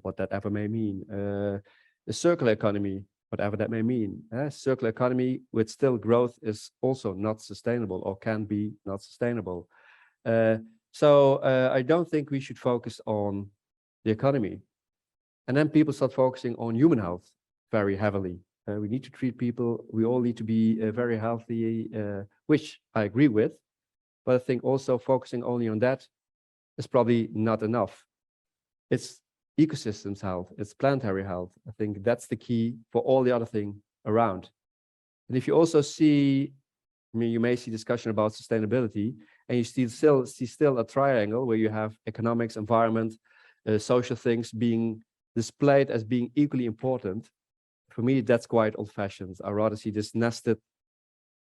what that ever may mean. The circular economy, whatever that may mean. Circular economy with still growth is also not sustainable, or can be not sustainable. So I don't think we should focus on the economy. And then people start focusing on human health very heavily. We need to treat people, we all need to be very healthy, which I agree with. But I think also focusing only on that is probably not enough. It's ecosystems health, it's planetary health. I think that's the key for all the other things around. And if you also see, I mean, you may see discussion about sustainability, and you see still a triangle where you have economics, environment, social things being displayed as being equally important. For me, that's quite old-fashioned. I rather see this nested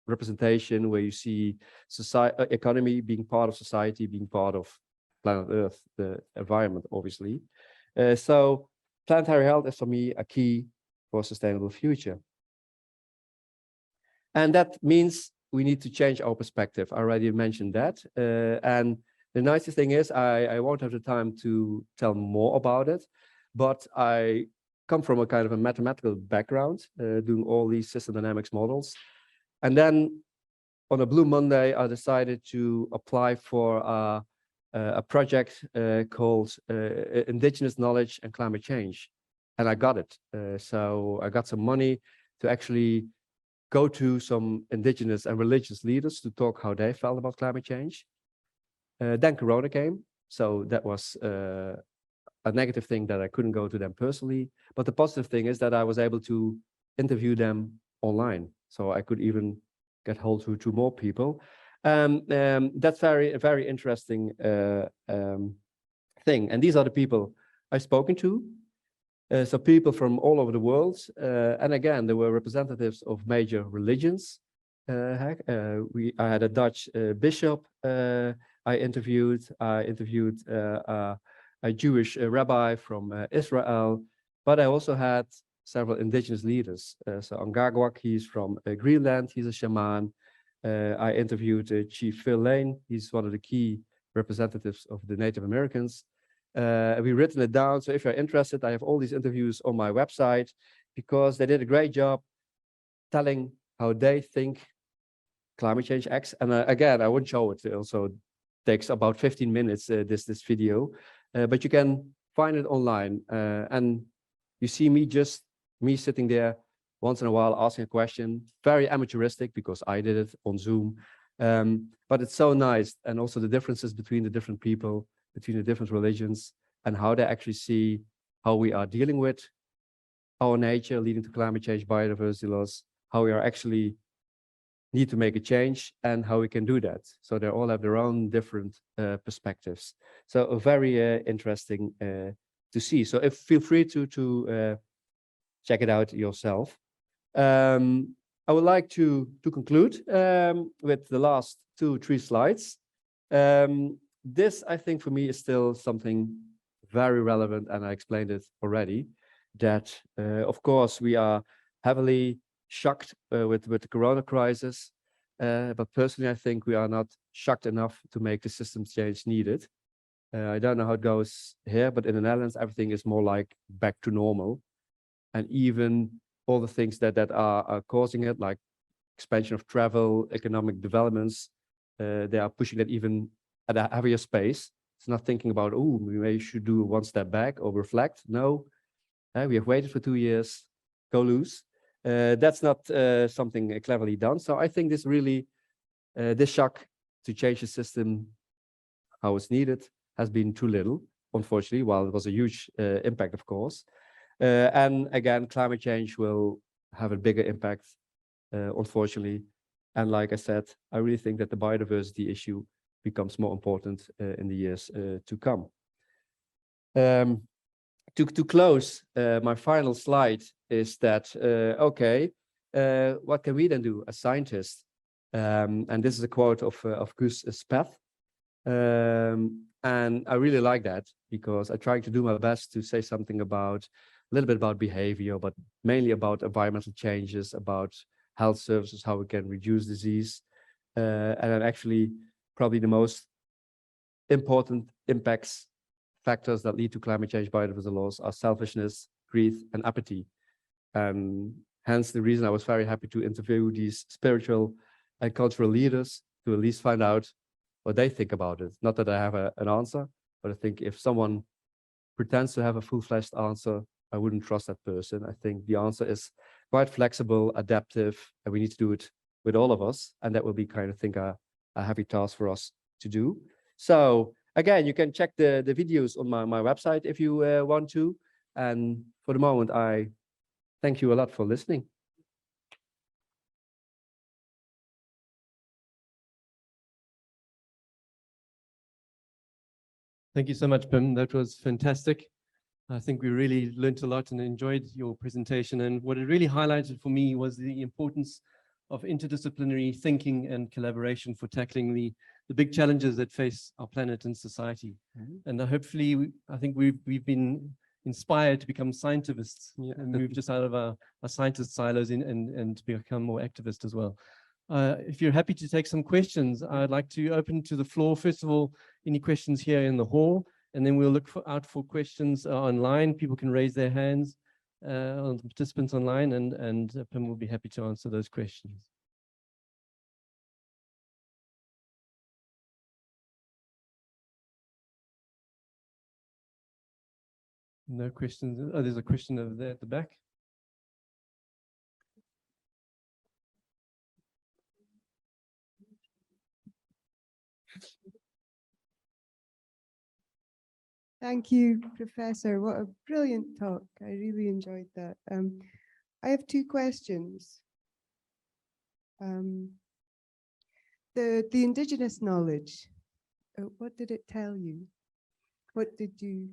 representation where you see society, economy being part of society, being part of planet Earth, the environment, obviously. So planetary health is for me a key for a sustainable future. And that means we need to change our perspective. I already mentioned that. And the nicest thing is I won't have the time to tell more about it, but I come from a kind of a mathematical background, doing all these system dynamics models. And then on a Blue Monday, I decided to apply for a project called Indigenous Knowledge and Climate Change. And I got it. So I got some money to actually go to some indigenous and religious leaders to talk how they felt about climate change. Then Corona came. So that was a negative thing that I couldn't go to them personally. But the positive thing is that I was able to interview them online. So I could even get hold to more people. That's a very interesting thing. And these are the people I've spoken to. So people from all over the world. And again, there were representatives of major religions. I had a Dutch bishop I interviewed. I interviewed a Jewish rabbi from Israel, but I also had several indigenous leaders. So Angagwak, he's from Greenland, he's a shaman. I interviewed Chief Phil Lane, he's one of the key representatives of the Native Americans. We've written it down, so if you're interested, I have all these interviews on my website because they did a great job telling how they think climate change acts. And again, I wouldn't show it, it also takes about 15 minutes, this video. But you can find it online, and you see me sitting there once in a while asking a question, very amateuristic because I did it on Zoom. But it's so nice, and also the differences between the different people, between the different religions, and how they actually see how we are dealing with our nature leading to climate change, biodiversity loss, how we are actually need to make a change and how we can do that. So they all have their own different perspectives. So very interesting to see. So feel free to check it out yourself. I would like to conclude with the last 2-3 slides. This, I think, for me is still something very relevant, and I explained it already, that of course we are heavily shocked with the corona crisis, but personally I think we are not shocked enough to make the systems change needed. I don't know how it goes here, but in the Netherlands everything is more like back to normal, and even all the things that are causing it, like expansion of travel, economic developments, they are pushing that even at a heavier space. It's not thinking about, oh, we maybe should do one step back or reflect. No, we have waited for 2 years, go loose. That's not something cleverly done. So I think this really, this shock to change the system how it's needed has been too little, unfortunately, while it was a huge impact, of course. And again, climate change will have a bigger impact, unfortunately. And like I said, I really think that the biodiversity issue becomes more important in the years to come. To close, my final slide is that, okay, what can we then do as scientists? And this is a quote of Gus Speth. And I really like that because I try to do my best to say something about, a little bit about behavior, but mainly about environmental changes, about health services, how we can reduce disease. And then actually, probably the most important factors that lead to climate change, biodiversity loss are selfishness, greed, and apathy. And hence the reason I was very happy to interview these spiritual and cultural leaders to at least find out what they think about it. Not that I have an answer, but I think if someone pretends to have a full-fledged answer, I wouldn't trust that person. I think the answer is quite flexible, adaptive, and we need to do it with all of us. And that will be kind of, I think, a heavy task for us to do. So again, you can check the videos on my website if you want to. And for the moment, I thank you a lot for listening. Thank you so much, Pim. That was fantastic. I think we really learned a lot and enjoyed your presentation. And what it really highlighted for me was the importance of interdisciplinary thinking and collaboration for tackling the big challenges that face our planet and society. And hopefully, I think we've been inspired to become scientivists and move just out of our scientist silos and to become more activist as well. If you're happy to take some questions, I'd like to open to the floor. First of all, any questions here in the hall, and then we'll look out for questions online. People can raise their hands on the participants online, and Pim will be happy to answer those questions. No questions. Oh, there's a question over there at the back. Thank you, Professor. What a brilliant talk. I really enjoyed that. I have two questions. The indigenous knowledge, what did it tell you? What did you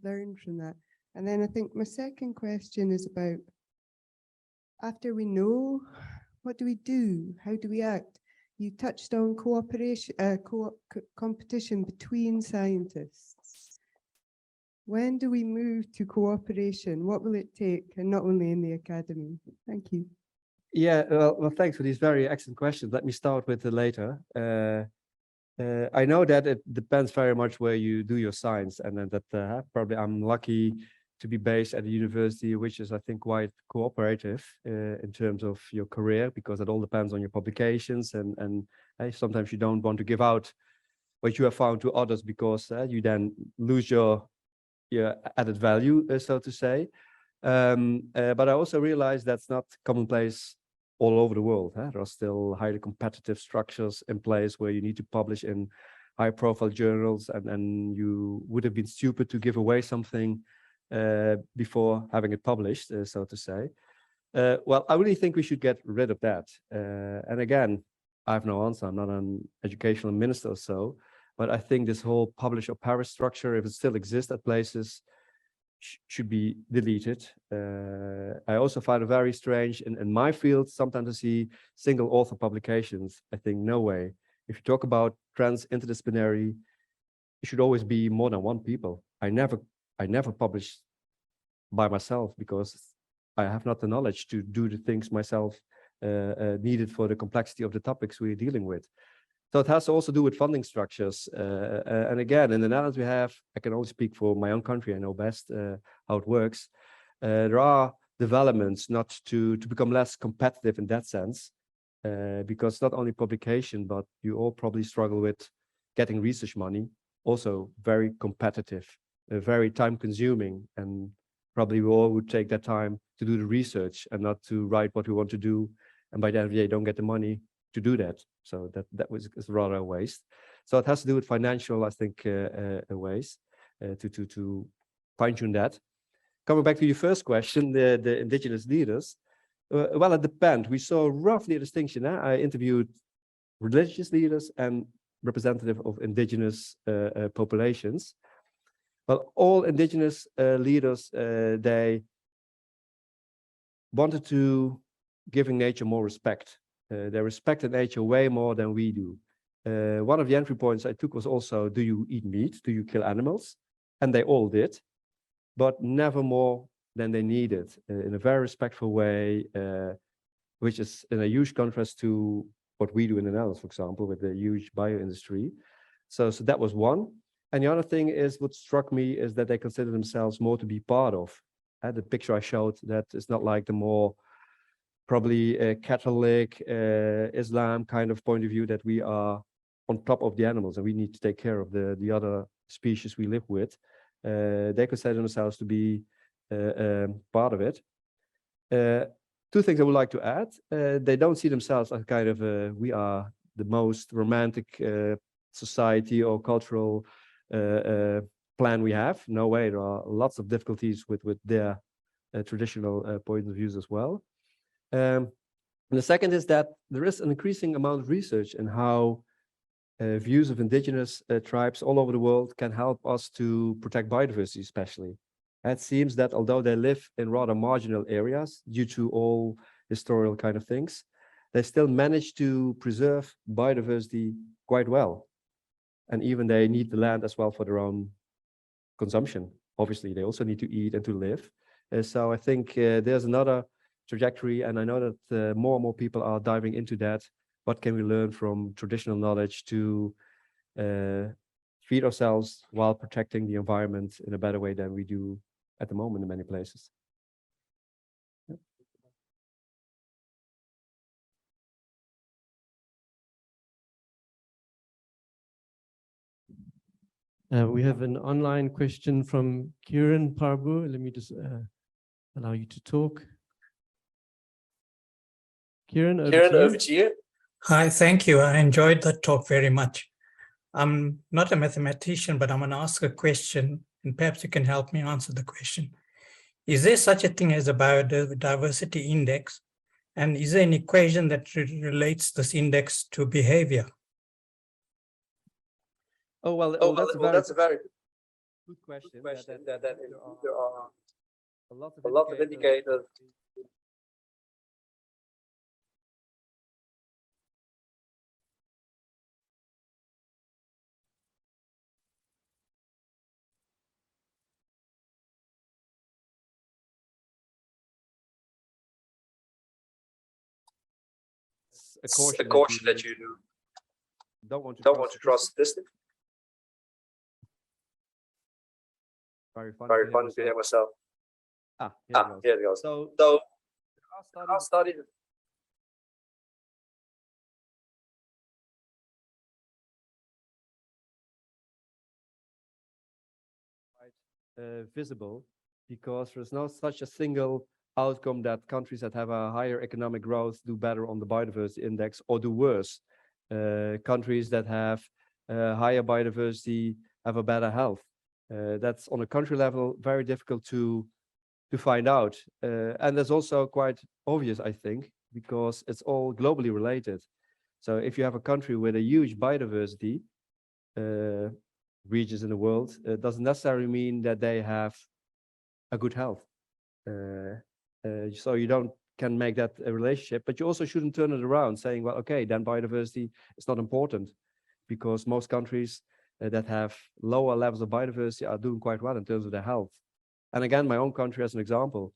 learn from that? And then I think my second question is about, after we know, what do we do? How do we act? You touched on cooperation, competition between scientists. When do we move to cooperation? What will it take? And not only in the academy. Thank you. Yeah, well, thanks for these very excellent questions. Let me start with the later. I know that it depends very much where you do your science, and then that probably I'm lucky to be based at a university which is, I think, quite cooperative in terms of your career, because it all depends on your publications, and sometimes you don't want to give out what you have found to others, because you then lose your added value, so to say. But I also realize that's not commonplace all over the world. There are still highly competitive structures in place where you need to publish in high-profile journals, and you would have been stupid to give away something before having it published, so to say. Well, I really think we should get rid of that. And again, I have no answer. I'm not an educational minister or so, but I think this whole publish or perish structure, if it still exists at places, should be deleted. I also find it very strange in my field, sometimes I see single author publications. I think, no way. If you talk about interdisciplinary, it should always be more than one people. I never publish by myself, because I have not the knowledge to do the things myself needed for the complexity of the topics we're dealing with. So it has to also do with funding structures. And again, in the Netherlands, we have, I can only speak for my own country, I know best how it works. There are developments not to become less competitive in that sense, because not only publication, but you all probably struggle with getting research money, also very competitive, very time consuming, and probably we all would take that time to do the research and not to write what we want to do. And by the end of the day, don't get the money to do that. So that is rather a waste. So it has to do with financial, I think, ways to fine-tune that. Coming back to your first question, the indigenous leaders. Well, it depends. We saw roughly a distinction. I interviewed religious leaders and representative of indigenous populations. Well, all indigenous leaders, they wanted to giving nature more respect. They respected nature way more than we do. One of the entry points I took was also, do you eat meat? Do you kill animals? And they all did, but never more than they needed, in a very respectful way, which is in a huge contrast to what we do in the Netherlands, for example, with the huge bio industry. So that was one. And the other thing is, what struck me is that they consider themselves more to be part of. The picture I showed, that is not like the more probably a Catholic, Islam kind of point of view, that we are on top of the animals and we need to take care of the other species we live with. They consider themselves to be part of it. Two things I would like to add. They don't see themselves as kind of we are the most romantic society or cultural plan we have. No way, there are lots of difficulties with their traditional point of views as well. And the second is that there is an increasing amount of research in how views of indigenous tribes all over the world can help us to protect biodiversity, especially. It seems that although they live in rather marginal areas due to all historical kind of things, they still manage to preserve biodiversity quite well. And even they need the land as well for their own consumption. Obviously, they also need to eat and to live. So I think there's another trajectory, and I know that more and more people are diving into that. What can we learn from traditional knowledge to feed ourselves while protecting the environment in a better way than we do at the moment in many places? We have an online question from Kieran Parbu. Let me just allow you to talk. Kieran, over to you. Hi, thank you. I enjoyed the talk very much. I'm not a mathematician, but I'm going to ask a question, and perhaps you can help me answer the question. Is there such a thing as a biodiversity index? And is there an equation that relates this index to behavior? Oh, well, that's a very good question. That there are a lot of indicators. A caution that you don't want to trust statistics. Very fun to hear myself. Here we go. So there are studies. Visible, because there's no such a single outcome that countries that have a higher economic growth do better on the biodiversity index or do worse. Countries that have higher biodiversity have a better health. That's on a country level very difficult to find out, and that's also quite obvious, I think, because it's all globally related. So if you have a country with a huge biodiversity regions in the world, it doesn't necessarily mean that they have a good health. So you can make that a relationship, but you also shouldn't turn it around saying, well, okay, then biodiversity is not important, because most countries that have lower levels of biodiversity are doing quite well in terms of their health. And again, my own country as an example,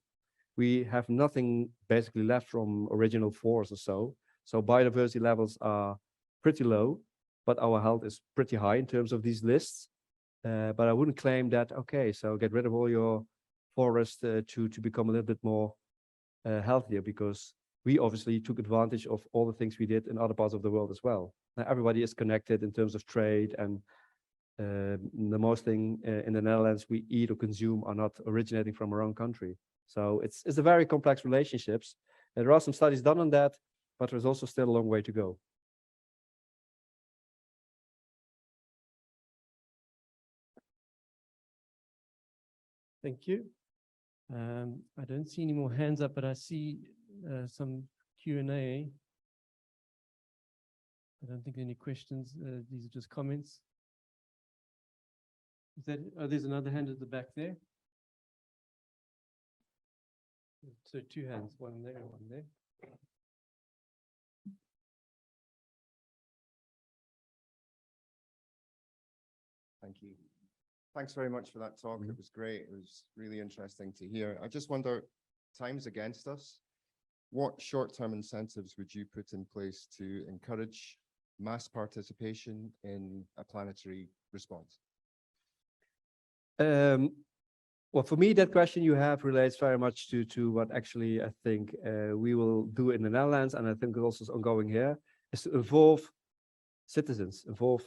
we have nothing basically left from original forests or so. So biodiversity levels are pretty low, but our health is pretty high in terms of these lists. But I wouldn't claim that, okay, so get rid of all your forest to become a little bit more healthier, because we obviously took advantage of all the things we did in other parts of the world as well. Now, everybody is connected in terms of trade, and the most thing in the Netherlands we eat or consume are not originating from our own country. So it's a very complex relationships. And there are some studies done on that, but there's also still a long way to go. Thank you. I don't see any more hands up, but I see some Q&A. I don't think any questions. These are just comments. Is that, oh, there's another hand at the back there. So two hands, one there, one there. Thank you. Thanks very much for that talk. It was great. It was really interesting to hear. I just wonder, time's against us. What short-term incentives would you put in place to encourage mass participation in a planetary response? Well, for me, that question you have relates very much to what actually I think we will do in the Netherlands, and I think also is ongoing here, is to involve citizens, involve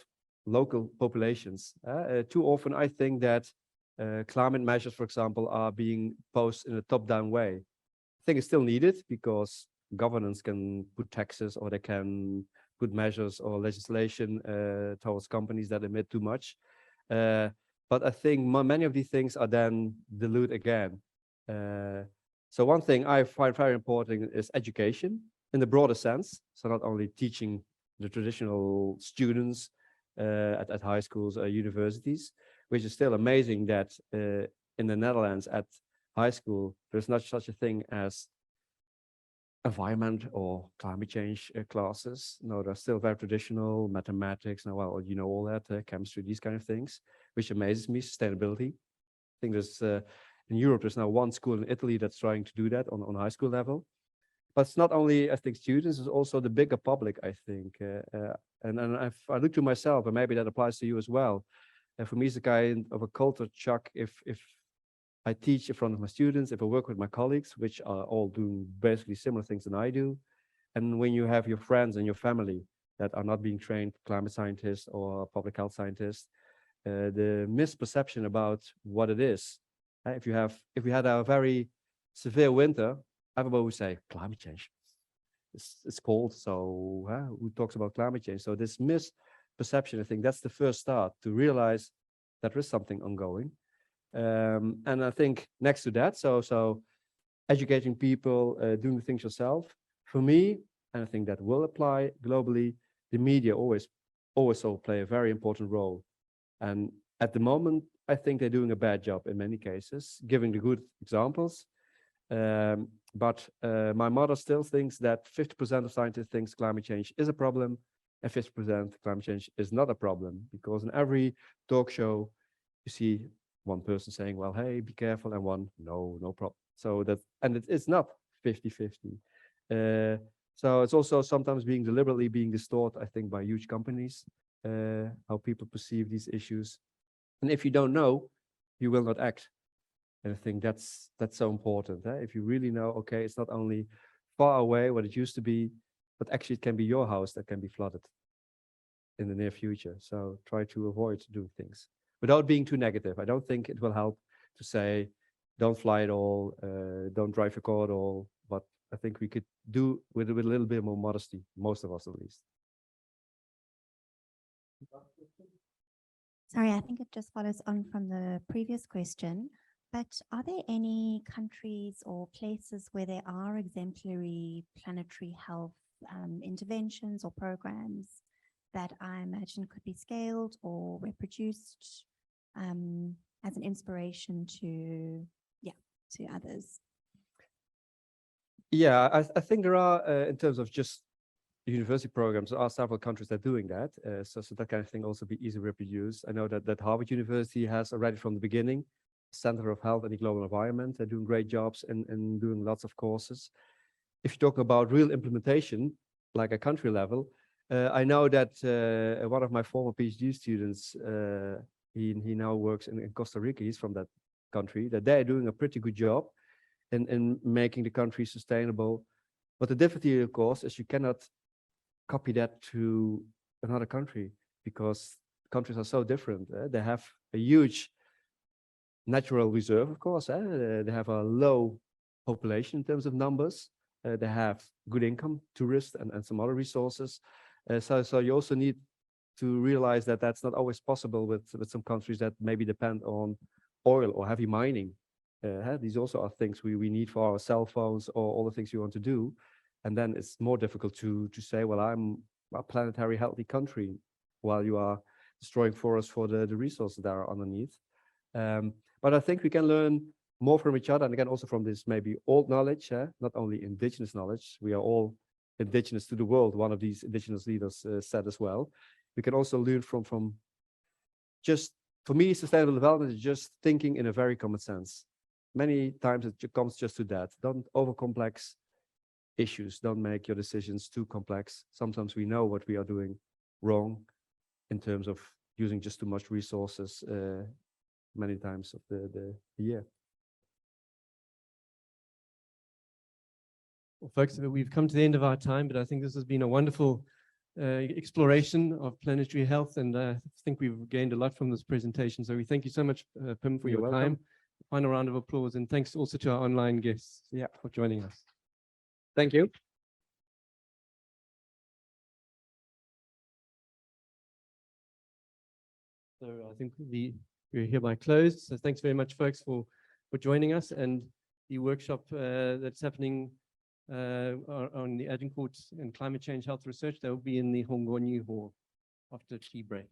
local populations. Too often, I think that climate measures, for example, are being posed in a top-down way. I think it's still needed, because governance can put taxes, or they can put measures or legislation towards companies that emit too much. But I think many of these things are then dilute again. So one thing I find very important is education in the broader sense. So not only teaching the traditional students at high schools or universities, which is still amazing that in the Netherlands at high school, there's not such a thing as environment or climate change classes. No, they're still very traditional, mathematics, and well, you know, all that, chemistry, these kind of things, which amazes me, sustainability. I think there's, in Europe, there's now one school in Italy that's trying to do that on high school level. But it's not only, I think, students, it's also the bigger public, I think. And if I look to myself, and maybe that applies to you as well, for me, it's a kind of a culture shock if I teach in front of my students, if I work with my colleagues, which are all doing basically similar things than I do. And when you have your friends and your family that are not being trained climate scientists or public health scientists, the misperception about what it is. If we had a very severe winter, everybody would say climate change. It's cold, so who talks about climate change? So this misperception, I think that's the first start to realize that there is something ongoing. And I think next to that, so educating people, doing things yourself, for me, and I think that will apply globally, the media always play a very important role. And at the moment, I think they're doing a bad job in many cases, giving the good examples. But my mother still thinks that 50% of scientists thinks climate change is a problem, and 50% climate change is not a problem, because in every talk show, you see one person saying, well, hey, be careful, and one, no problem. So that, and it's not 50-50. So it's also sometimes deliberately being distorted, I think, by huge companies, how people perceive these issues. And if you don't know, you will not act. And I think that's so important. If you really know, okay, it's not only far away what it used to be, but actually it can be your house that can be flooded in the near future. So try to avoid doing things without being too negative. I don't think it will help to say, don't fly at all, don't drive your car at all. But I think we could do with a little bit more modesty, most of us at least. Sorry, I think it just follows on from the previous question, but are there any countries or places where there are exemplary planetary health interventions or programs that I imagine could be scaled or reproduced as an inspiration to others? Yeah, I think there are, in terms of just university programs, there are several countries that are doing that. So that kind of thing also be easily reproduced. I know that Harvard University has already from the beginning, Center of Health and the Global Environment. They're doing great jobs and doing lots of courses. If you talk about real implementation, like a country level, I know that one of my former PhD students, he now works in Costa Rica. He's from that country. That they're doing a pretty good job in making the country sustainable. But the difficulty, of course, is you cannot copy that to another country because countries are so different. They have a huge natural reserve, of course. They have a low population in terms of numbers. They have good income, tourists, and some other resources. So you also need to realize that that's not always possible with some countries that maybe depend on oil or heavy mining. These also are things we need for our cell phones or all the things you want to do. And then it's more difficult to say, well, I'm a planetary healthy country while you are destroying forests for the resources that are underneath. But I think we can learn more from each other, and again, also from this maybe old knowledge, not only indigenous knowledge. We are all indigenous to the world. One of these indigenous leaders said as well. We can also learn from just, for me, sustainable development is just thinking in a very common sense. Many times it comes just to that. Don't overcomplex issues. Don't make your decisions too complex. Sometimes we know what we are doing wrong in terms of using just too much resources many times of the year. Well, folks, we've come to the end of our time, but I think this has been a wonderful exploration of planetary health, and I think we've gained a lot from this presentation. So we thank you so much, Pim, for your time. Final round of applause, and thanks also to our online guests for joining us. Thank you. So I think we're hereby closed. So thanks very much, folks, for joining us, and the workshop that's happening on the Agincourt and climate change health research, that will be in the Hongoni Hall after tea break.